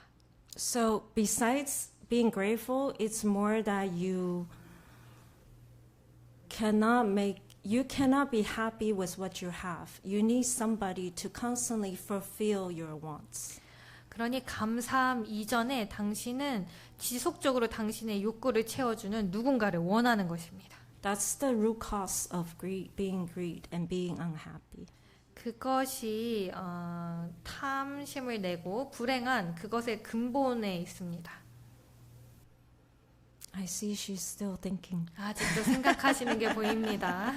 So besides being grateful, it's more that you cannot be happy with what you have. You need somebody to constantly fulfill your wants. 그러니 감사함 이전에 당신은 지속적으로 당신의 욕구를 채워주는 누군가를 원하는 것입니다. That's the root cause of being greed and being unhappy. 그것이 탐심을 내고 불행한 그것의 근본에 있습니다. I see she's still thinking. 아직도 생각하시는 게 보입니다.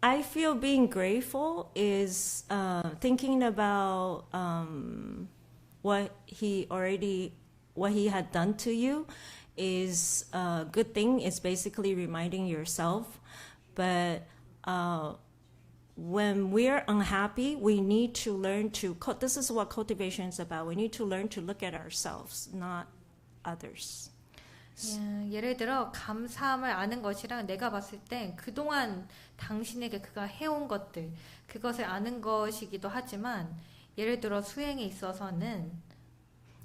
I feel being grateful is thinking about what he had done to you is a good thing. It's basically reminding yourself. But when we're unhappy, we need to learn to. This is what cultivation is about. We need to learn to look at ourselves, not others. 예를 들어 감사함을 아는 것이랑 내가 봤을 때 그동안 당신에게 그가 해온 것들 그것을 아는 것이기도 하지만 예를 들어 수행에 있어서는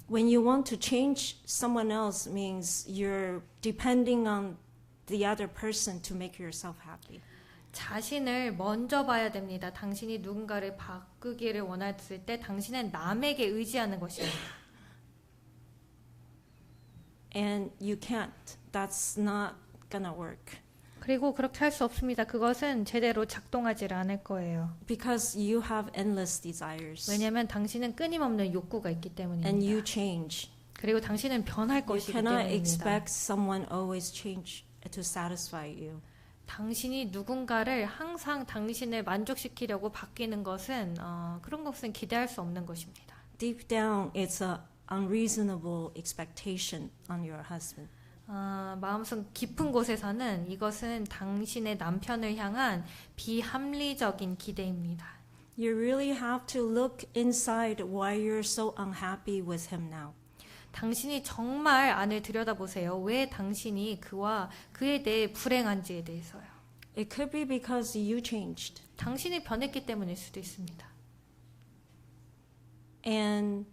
When you want to change someone else means you're depending on the other person to make yourself happy. 자신을 먼저 봐야 됩니다. 당신이 누군가를 바꾸기를 원했을 때 당신은 남에게 의지하는 것입니다. And you can't. That's not gonna work. 그리고 그렇게 할 수 없습니다. 그것은 제대로 작동하지 않을 거예요. Because you have endless desires. 왜냐하면 당신은 끊임없는 욕구가 있기 And you 때문입니다. change. 그리고 당신은 변할 You 것이기 cannot 때문입니다. expect someone always change to satisfy you. 당신이 누군가를 항상 당신을 만족시키려고 바뀌는 것은 그런 것은 기대할 수 없는 것입니다. Deep down, it's a unreasonable expectation on your husband. 마음속 깊은 곳에서는 이것은 당신의 남편을 향한 비합리적인 기대입니다. You really have to look inside why you're so unhappy with him now. 당신이 정말 안을 들여다보세요. 왜 당신이 그에 대해 불행한지에 대해서요. It could be because you changed. 당신이 변했기 때문일 수도 있습니다. And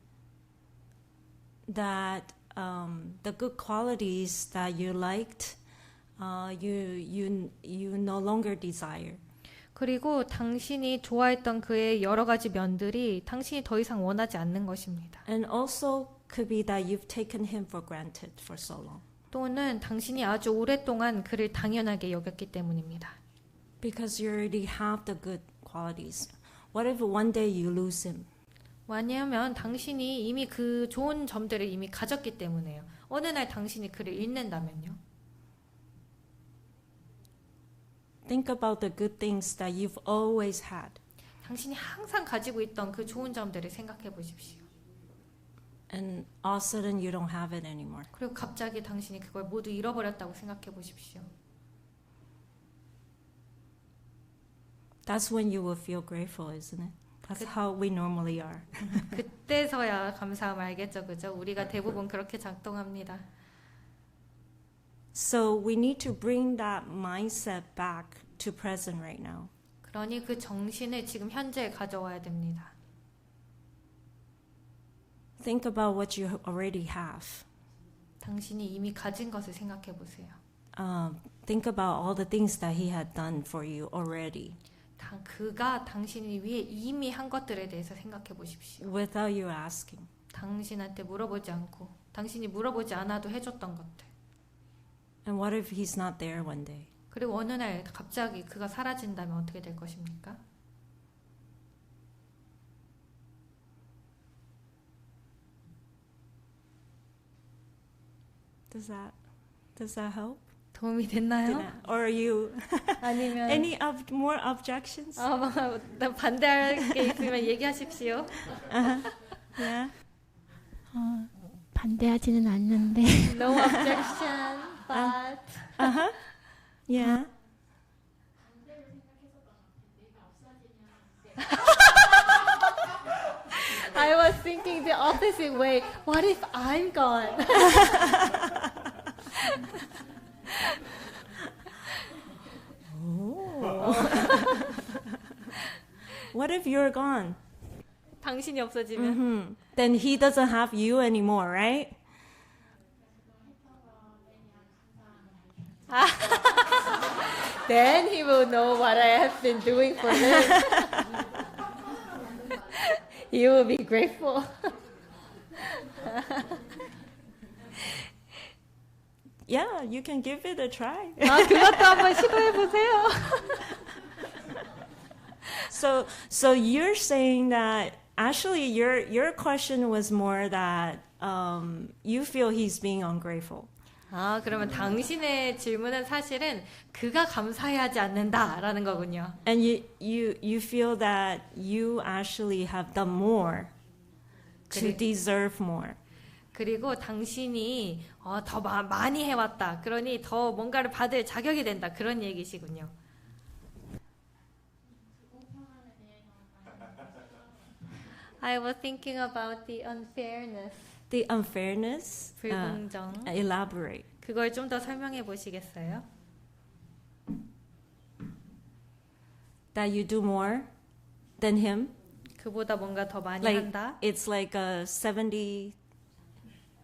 that the good qualities that you liked, you no longer desire. 그리고 당신이 좋아했던 그의 여러 가지 면들이 당신이 더 이상 원하지 않는 것입니다. And also could be that you've taken him for granted for so long. 또는 당신이 아주 오랫동안 그를 당연하게 여겼기 때문입니다. Because you already have the good qualities. What if one day you lose him? 왜냐하면 당신이 이미 그 좋은 점들을 이미 가졌기 때문에요. 어느 날 당신이 그를 잃는다면요. Think about the good things that you've always had. 당신이 항상 가지고 있던 그 좋은 점들을 생각해 보십시오. And all of a sudden you don't have it anymore. 그리고 갑자기 당신이 그걸 모두 잃어버렸다고 생각해 보십시오. That's when you will feel grateful, isn't it? That's how we normally are. 그때서야 감사함을 알겠죠, 그죠? 우리가 대부분 그렇게 작동합니다. So we need to bring that mindset back to present right now. 그러니 그 정신을 지금 현재에 가져와야 됩니다. Think about what you already have. 당신이 이미 가진 것을 생각해 보세요. Think about all the things that he had done for you already 그가 당신을 위해 이미 한 것들에 대해서 생각해 보십시오. without you asking. 당신한테 물어보지 않고, 당신이 물어보지 않아도 해줬던 것들. And what if he's not there one day? 그리고 어느 날 갑자기 그가 사라진다면 어떻게 될 것입니까? Does that help? 도움이 됐나요? Or are you 아니면 any more objections? 반대할 게 있으면 얘기하십시오. Yeah. 반대하지는 않는데 No objection, but Yeah. I was thinking the opposite way. What if I'm gone? What if you're gone? 당신이 없어지면 Then he doesn't have you anymore, right? then he will know what I have been doing for him. He will be grateful. Yeah, you can give it a try. 그것도 한번 시도해 보세요. So you're saying that actually your question was more that you feel he's being ungrateful. 그러면 당신의 질문은 사실은 그가 감사해하지 않는다라는 거군요. And you feel that you actually have done more to 그래. deserve more. 그리고 당신이 더 많이 해왔다. 그러니 더 뭔가를 받을 자격이 된다. 그런 얘기시군요. I was thinking about the unfairness. The unfairness. 불공정. Elaborate. 그걸 좀 더 설명해 보시겠어요? That you do more than him. 그보다 뭔가 더 많이 Like 한다. it's like a 70.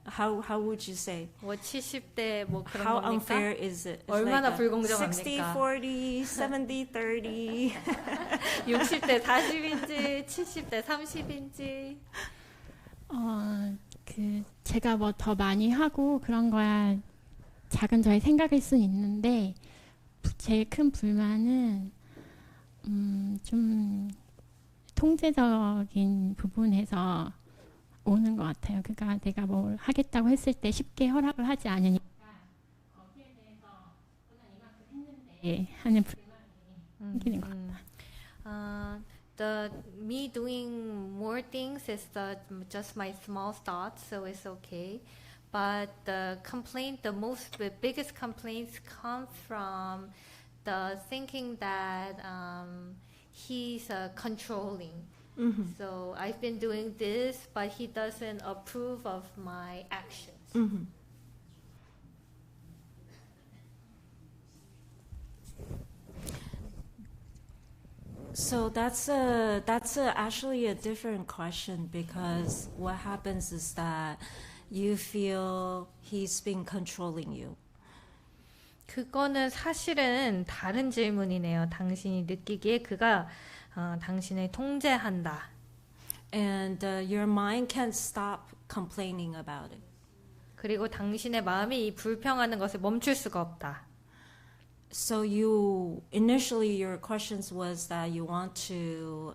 How would you say? 뭐 70대 뭐 그런 How 겁니까? unfair is it? It's 얼마나 like a 불공정합니까? 60-40, 70-30. 60대 40인지 70대 30인지 제가 뭐 더 많이 하고 그런 거야 작은 저의 생각일 수는 있는데 제일 큰 불만은 좀 통제적인 부분에서 오는 것 같아요. 그러니까 내가 뭘 하겠다고 했을 때 쉽게 허락을 하지 않으니까 거기에 대해서 난 이만큼 했는데 하는 불만이 생기는 것 같아요. The me doing more things is just my small thoughts, so it's okay. But the biggest complaints come from the thinking that he's controlling. Mm-hmm. So I've been doing this, but he doesn't approve of my actions. Mm-hmm. So that's actually a different question because what happens is that you feel he's been controlling you. 그거는 사실은 다른 질문이네요. 당신이 느끼기에 그가 당신을 통제한다. And your mind can't stop complaining about it. 그리고 당신의 마음이 이 불평하는 것을 멈출 수가 없다. So you initially your questions was that you want to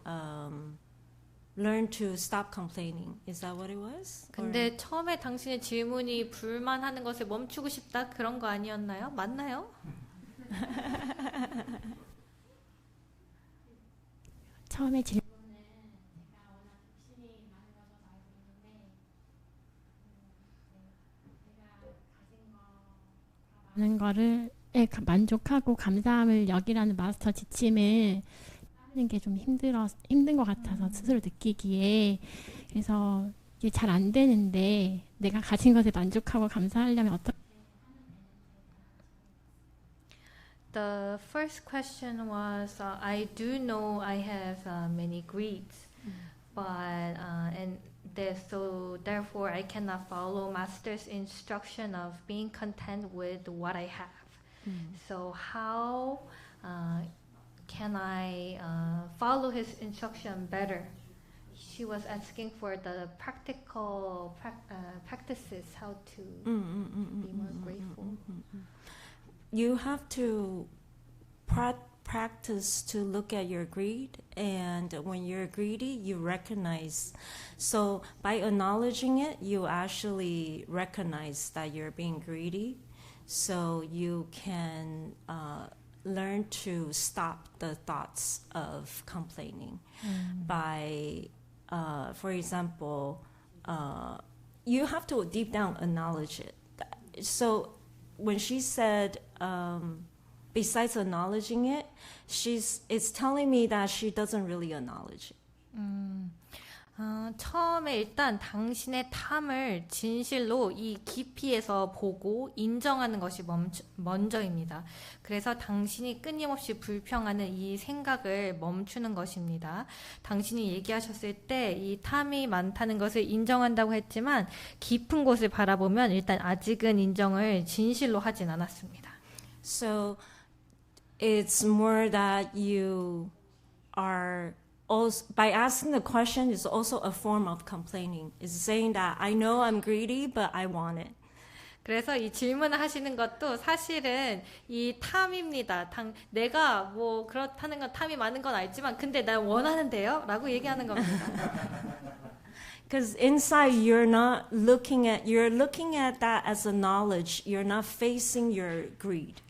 learn to stop complaining. Is that what it was? 근데 처음에 당신의 질문이 불만하는 것을 멈추고 싶다 그런 거 아니었나요? 맞나요? 처음에 질문은 제가 워낙 욕심이 많은 것을 알고 있는데 내가 가진 거 많은 거를 만족하고 감사함을 여기라는 마스터 지침을 하는 게 좀 힘든 것 같아서 스스로 느끼기에 그래서 이게 잘 안 되는데 내가 가진 것에 만족하고 감사하려면 어떻게 The first question was, I do know I have many greeds, but so therefore I cannot follow Master's instruction of being content with what I have. So how can I follow his instruction better? She was asking for the practical practices, how to be more grateful. You have to practice to look at your greed, and when you're greedy, you recognize. So by acknowledging it, you actually recognize that you're being greedy, so you can learn to stop the thoughts of complaining by, for example, you have to deep down acknowledge it. So when she said, besides acknowledging it, it's telling me that she doesn't really acknowledge it. 처음에 일단 당신의 탐을 진실로 이 깊이에서 보고 인정하는 것이 먼저입니다. 그래서 당신이 끊임없이 불평하는 이 생각을 멈추는 것입니다. 당신이 얘기하셨을 때 이 탐이 많다는 것을 인정한다고 했지만 깊은 곳을 바라보면 일단 아직은 인정을 진실로 하진 않았습니다. So it's more that you are also, by asking the question is also a form of complaining. It's saying that I know I'm greedy, but I want it. 그래서 이 질문을 하시는 것도 사실은 이 탐입니다. 내가 뭐 그렇다는 건 탐이 많은 건 알지만 근데 난 원하는데요? 라고 얘기하는 겁니다. Because inside you're looking at that as a knowledge. You're not facing your greed.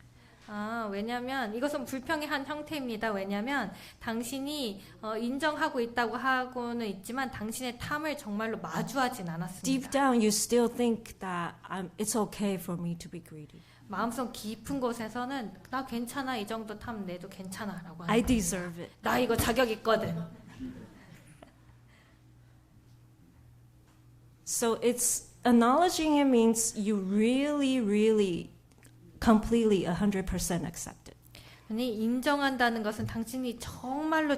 왜냐면 이것은 불평의 한 형태입니다. 왜냐면 당신이 인정하고 있다고 하고는 있지만 당신의 탐을 정말로 마주하진 않았습니다. Deep down you still think that it's okay for me to be greedy. 마음속 깊은 곳에서는 나 괜찮아, 이 정도 탐 내도 괜찮아라고 하는 I 겁니다. deserve it. 나 이거 자격 있거든. So it's acknowledging it means you really completely 100% accept it. 아니, 인정한다는 것은 당신이 정말로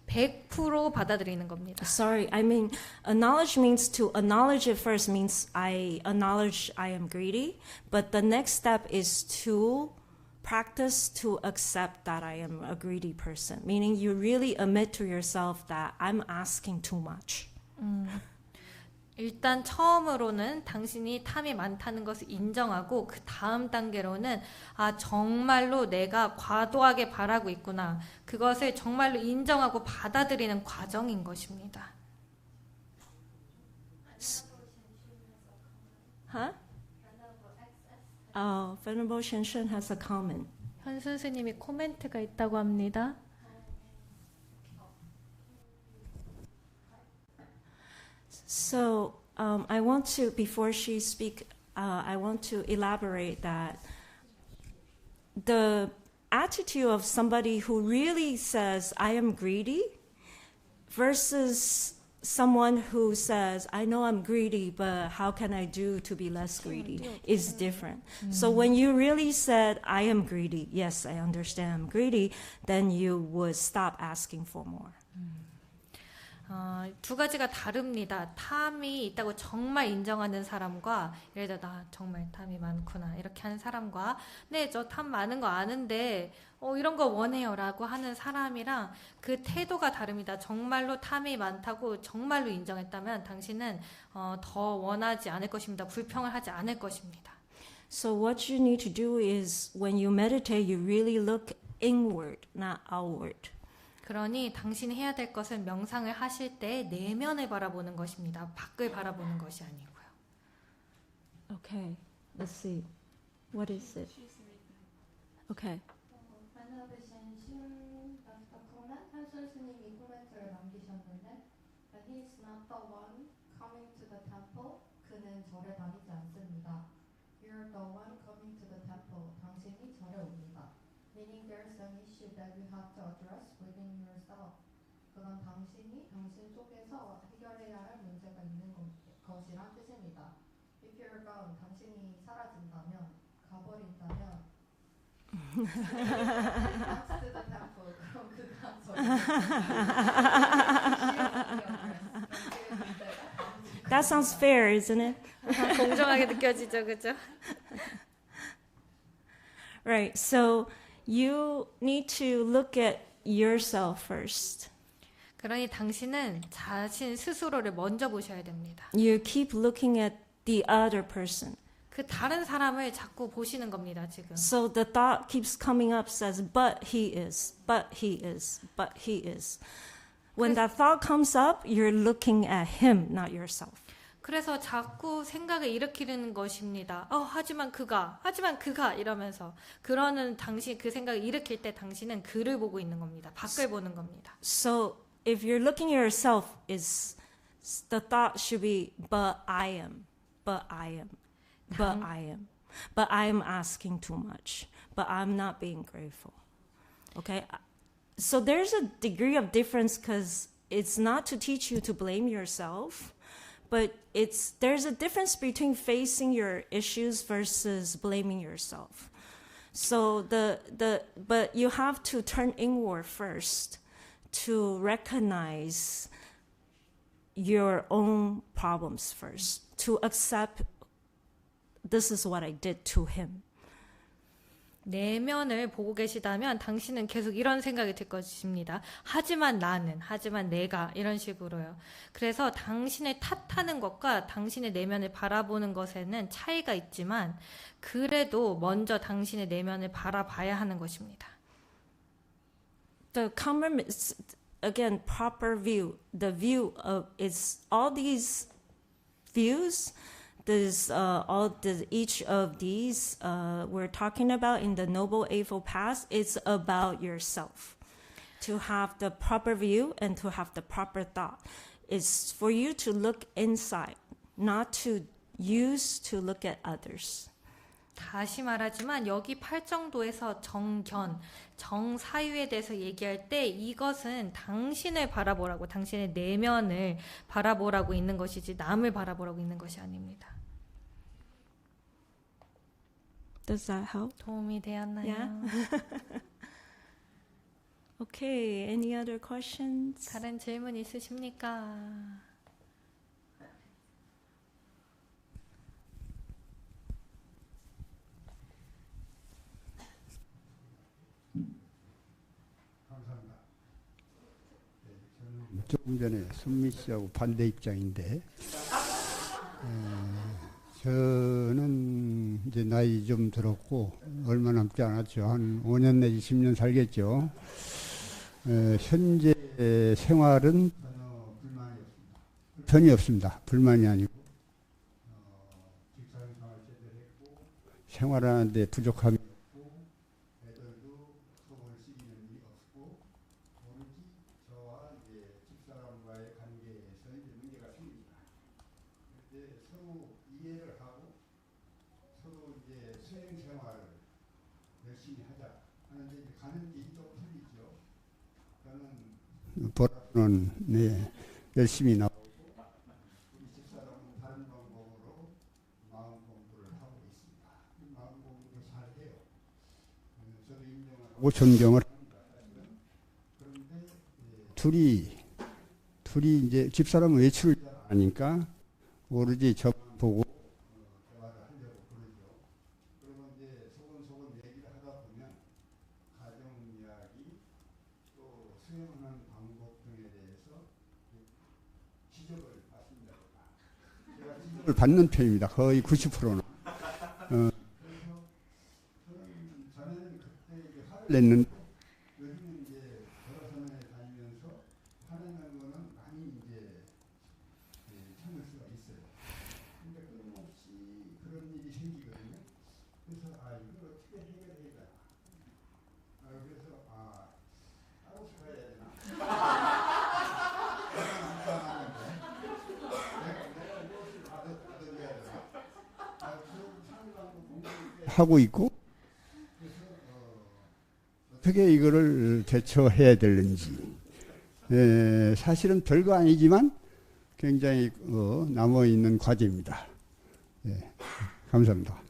100% 받아들이는 겁니다. Sorry, I mean acknowledge means to acknowledge it first means I acknowledge I am greedy, but the next step is to practice to accept that I am a greedy person, meaning you really admit to yourself that I'm asking too much. 일단 처음으로는 당신이 탐이 많다는 것을 인정하고 그 다음 단계로는 정말로 내가 과도하게 바라고 있구나. 그것을 정말로 인정하고 받아들이는 과정인 것입니다. Huh? Oh, Venerable Shenshen has a comment. 현순 스님이 코멘트가 있다고 합니다. So I want to, before she speak, I want to elaborate that the attitude of somebody who really says, I am greedy, versus someone who says, I know I'm greedy, but how can I do to be less greedy, is different. So when you really said, I am greedy, yes, I understand I'm greedy, then you would stop asking for more. 두 가지가 다릅니다. 탐이 있다고 정말 인정하는 사람과 예를 들어 나 정말 탐이 많구나 이렇게 하는 사람과 네, 저 탐 많은 거 아는데 이런 거 원해요 라고 하는 사람이랑 그 태도가 다릅니다. 정말로 탐이 많다고 정말로 인정했다면 당신은 더 원하지 않을 것입니다. 불평을 하지 않을 것입니다. So what you need to do is when you meditate, you really look inward, not outward. 그러니 당신이 해야 될 것은 명상을 하실 때 내면을 바라보는 것입니다. 밖을 바라보는 것이 아니고요. Okay, let's see. What is it? Okay. 한순 스님이 코멘트를 남기셨는데 He is not the one coming to the temple. 그는 절에 다니지 않습니다. You're the one coming to the temple. 당신이 절에 옵니다. Meaning there's an issue that you have to address within yourself. 그건 당신이 당신 속에서 해결해야 할 문제가 있는 것이란 뜻입니다. If you're gone, 당신이 사라진다면, 가버린다면 comes to the temple. 그럼 그가 That sounds fair, isn't it? 공정하게 느껴지죠, 그죠? Right. So you need to look at yourself first. 그러니 당신은 자신 스스로를 먼저 보셔야 됩니다. You keep looking at the other person. 그 다른 사람을 자꾸 보시는 겁니다, 지금. So the thought keeps coming up, says, but he is, but he is, but he is. When that thought comes up, you're looking at him, not yourself. 그래서 자꾸 생각을 일으키는 것입니다. 하지만 그가 이러면서 그러는 당신 그 생각을 일으킬 때 당신은 그를 보고 있는 겁니다. 밖을 보는 겁니다. So if you're looking at yourself, the thought should be, but I am, but I am, but I am, but I am asking too much, but I'm not being grateful. Okay? So there's a degree of difference because it's not to teach you to blame yourself, but there's a difference between facing your issues versus blaming yourself. So but you have to turn inward first to recognize your own problems first, to accept this is what I did to him. 내면을 보고 계시다면 당신은 계속 이런 생각이 들 것입니다. 하지만 나는, 하지만 내가 이런 식으로요. 그래서 당신을 탓하는 것과 당신의 내면을 바라보는 것에는 차이가 있지만 그래도 먼저 당신의 내면을 바라봐야 하는 것입니다. The common, again, proper view. The view of it's all these views. Each of these we're talking about in the Noble Eightfold Path. It's about yourself. To have the proper view and to have the proper thought. It's for you to look inside, not to use to look at others. 다시 말하지만 여기 8정도에서 정견, 정사유에 대해서 얘기할 때 이것은 당신을 바라보라고, 당신의 내면을 바라보라고 있는 것이지 남을 바라보라고 있는 것이 아닙니다. Does that help? 도움이 되었나요? Yeah. Okay, any other questions? 다른 질문 있으십니까? 조금 전에 손미 씨하고 반대 입장인데, 저는 이제 나이 좀 들었고 얼마 남지 않았죠. 한 5년 내지 10년 살겠죠. 현재 생활은 전혀 없습니다. 불만이 아니고 직장 생활 제대로 했고 생활하는데 부족함이 없고 애들도 속을 쓰이는 일이 없고 오로지 저와 이제 집사람과의 관계에서 이제 문제가 생깁니다. 그때 서로 이해를 하고 서로 이제 수행 생활을 열심히 하자 하는데 이제 가는 길이 좀 틀리죠. 저는 보라는 네, 열심히 나오고 우리 집사람은 다른 방법으로 마음 공부를 하고 있습니다. 마음 공부를 잘 해요. 저도 인정하고 존경을 합니다. 그런데 둘이 이제 집사람은 외출을 잘 안 하니까 오로지 저만 보고 대화를 하려고 그러죠. 그러면 이제 소곤소곤 얘기를 하다 보면 가정 이야기 또 수행하는 방법 등에 대해서 지적을 받습니다. 제가 지적을 받는 편입니다. 거의 90%는. 냈는 요즘은 이제 결혼선에 다니면서 화내는 거는 많이 이제 참을 수가 있어요. 근데 끊임없이 그런 일이 생기거든요. 그래서 이걸 어떻게 해결해야 되나. 그래서 따로 살아야 되나. 내가 무엇을 받아들여야 되나. 하고 있고. 어떻게 이거를 대처해야 되는지 사실은 별거 아니지만 굉장히 남아있는 과제입니다. 감사합니다.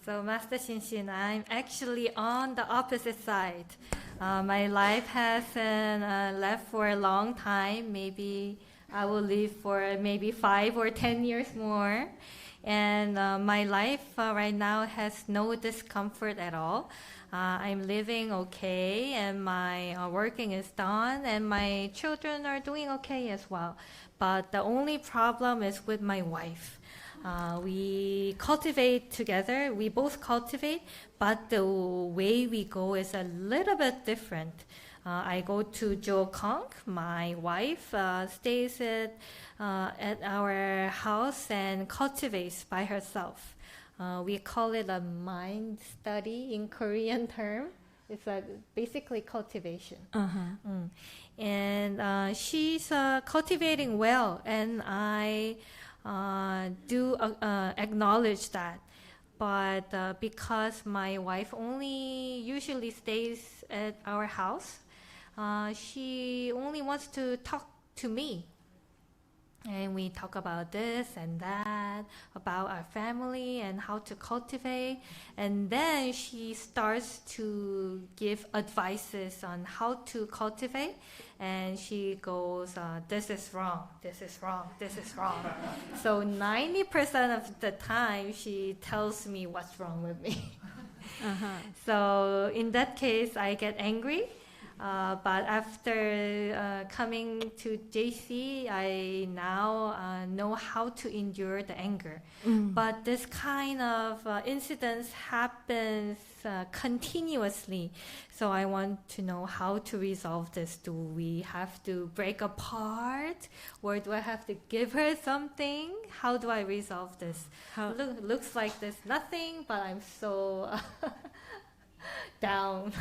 So, Master Shinshin, I'm actually on the opposite side. My life hasn't left for a long time. Maybe I will live for maybe 5 or 10 years more. And my life right now has no discomfort at all. I'm living okay, and my working is done, and my children are doing okay as well. But the only problem is with my wife. We cultivate together, we both cultivate, but the way we go is a little bit different. I go to Jokong. My wife stays at our house and cultivates by herself. We call it a mind study in Korean term. It's basically cultivation. And she's cultivating well, and I do acknowledge that. But because my wife only usually stays at our house, she only wants to talk to me. And we talk about this and that, about our family and how to cultivate. And then she starts to give advices on how to cultivate. And she goes, this is wrong, this is wrong, this is wrong. So 90% of the time, she tells me what's wrong with me. So in that case, I get angry. But after coming to JC, I now know how to endure the anger. But this kind of incidents happens continuously. So I want to know how to resolve this. Do we have to break apart? Or do I have to give her something? How do I resolve this? Looks like there's nothing, but I'm so down.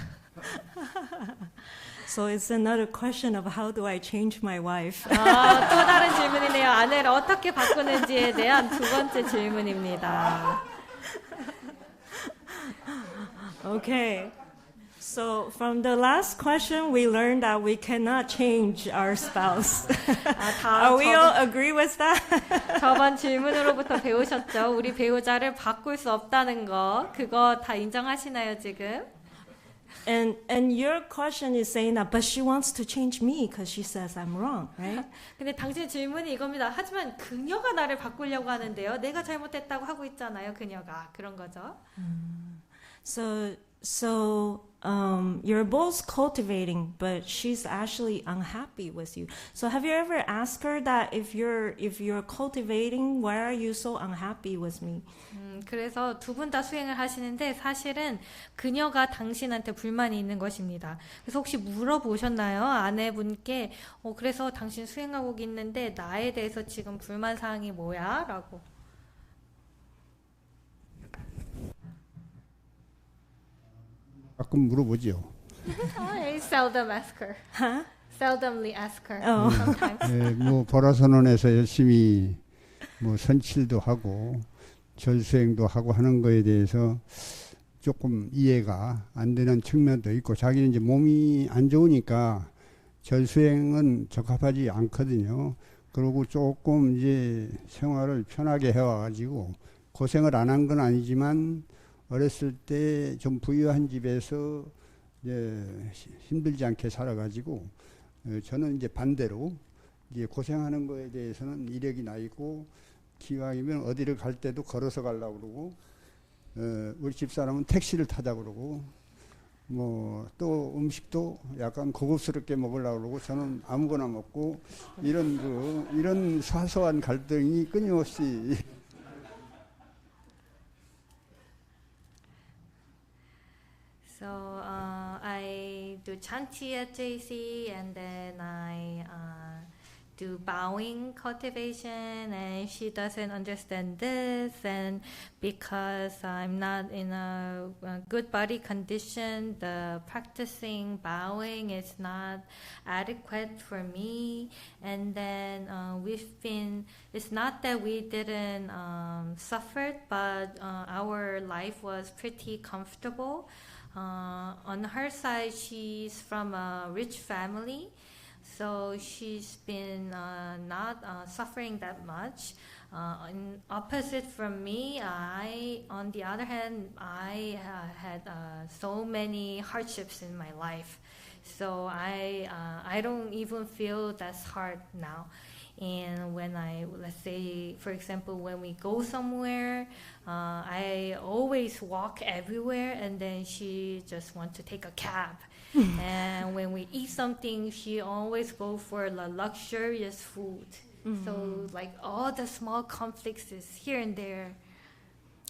So it's another question of how do I change my wife? 또 다른 질문이네요. 아내를 어떻게 바꾸는지에 대한 두 번째 질문입니다. Okay. So from the last question, we learned that we cannot change our spouse. Are we all agree with that? 저번 질문으로부터 배우셨죠? 우리 배우자를 바꿀 수 없다는 거. 그거 다 인정하시나요, 지금? And your question is saying that, but she wants to change me because she says I'm wrong, right? 근데 당신 질문이 이겁니다. 하지만 그녀가 나를 바꾸려고 하는데요. 내가 잘못했다고 하고 있잖아요, 그녀가. 그런 거죠. So you're both cultivating, but she's actually unhappy with you. So have you ever asked her that if you're cultivating, why are you so unhappy with me? 그래서 두 분 다 수행을 하시는데 사실은 그녀가 당신한테 불만이 있는 것입니다. 그래서 혹시 물어보셨나요? 아내분께 그래서 당신 수행하고 있는데 나에 대해서 지금 불만 사항이 뭐야? 라고. 가끔 물어보죠. I seldom ask her. Huh? Seldomly ask her. Sometimes. 뭐 보라선언에서 열심히 뭐 선칠도 하고 절수행도 하고 하는 거에 대해서 조금 이해가 안 되는 측면도 있고, 자기는 이제 몸이 안 좋으니까 절수행은 적합하지 않거든요. 그리고 조금 이제 생활을 편하게 해와가지고 고생을 안 한 건 아니지만 어렸을 때 좀 부유한 집에서 이제 힘들지 않게 살아가지고 저는 이제 반대로 이제 고생하는 거에 대해서는 이력이 나 있고 기왕이면 어디를 갈 때도 걸어서 가려고 그러고 우리 집사람은 택시를 타자 그러고 뭐 또 음식도 약간 고급스럽게 먹으려고 그러고 저는 아무거나 먹고 이런 사소한 갈등이 끊임없이 do chanti at JC, and then I do bowing cultivation, and she doesn't understand this, and because I'm not in a good body condition, the practicing bowing is not adequate for me. And then it's not that we didn't suffer, but our life was pretty comfortable. On her side, she's from a rich family, so she's been not suffering that much. In opposite from me, on the other hand, I had so many hardships in my life, so I don't even feel that's hard now. And when let's say, for example, when we go somewhere, I always walk everywhere, and then she just wants to take a cab. And when we eat something, she always go for the luxurious food. So like all the small conflicts is here and there.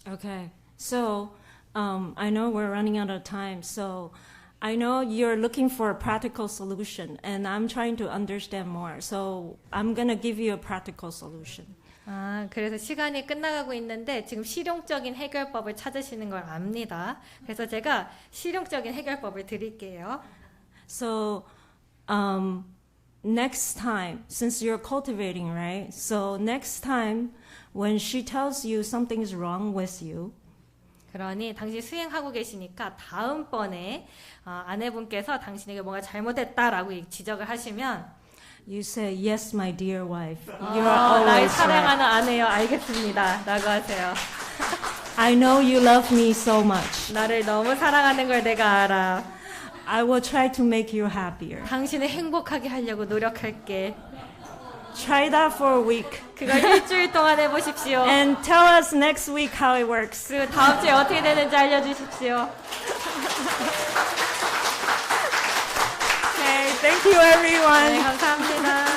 Okay, so I know we're running out of time, so I know you're looking for a practical solution, and I'm trying to understand more. So I'm gonna give you a practical solution. 그래서 시간이 끝나가고 있는데 지금 실용적인 해결법을 찾으시는 걸 압니다. 그래서 제가 실용적인 해결법을 드릴게요. So next time, since you're cultivating, right? So next time when she tells you something's wrong with you, 그러니 당신 수행하고 계시니까 다음번에 아내분께서 당신에게 뭔가 잘못했다라고 지적을 하시면 you say, yes, my dear wife. You're 나의 always 사랑하는 right. 아내여 알겠습니다 라고 하세요. I know you love me so much. 나를 너무 사랑하는 걸 내가 알아. I will try to make you happier. 당신을 행복하게 하려고 노력할게. Try that for a week. 그걸 일주일 동안 해보십시오. And tell us next week how it works. 그리고 다음 주에 어떻게 되는지 알려주십시오. Okay, thank you everyone. 네, 감사합니다.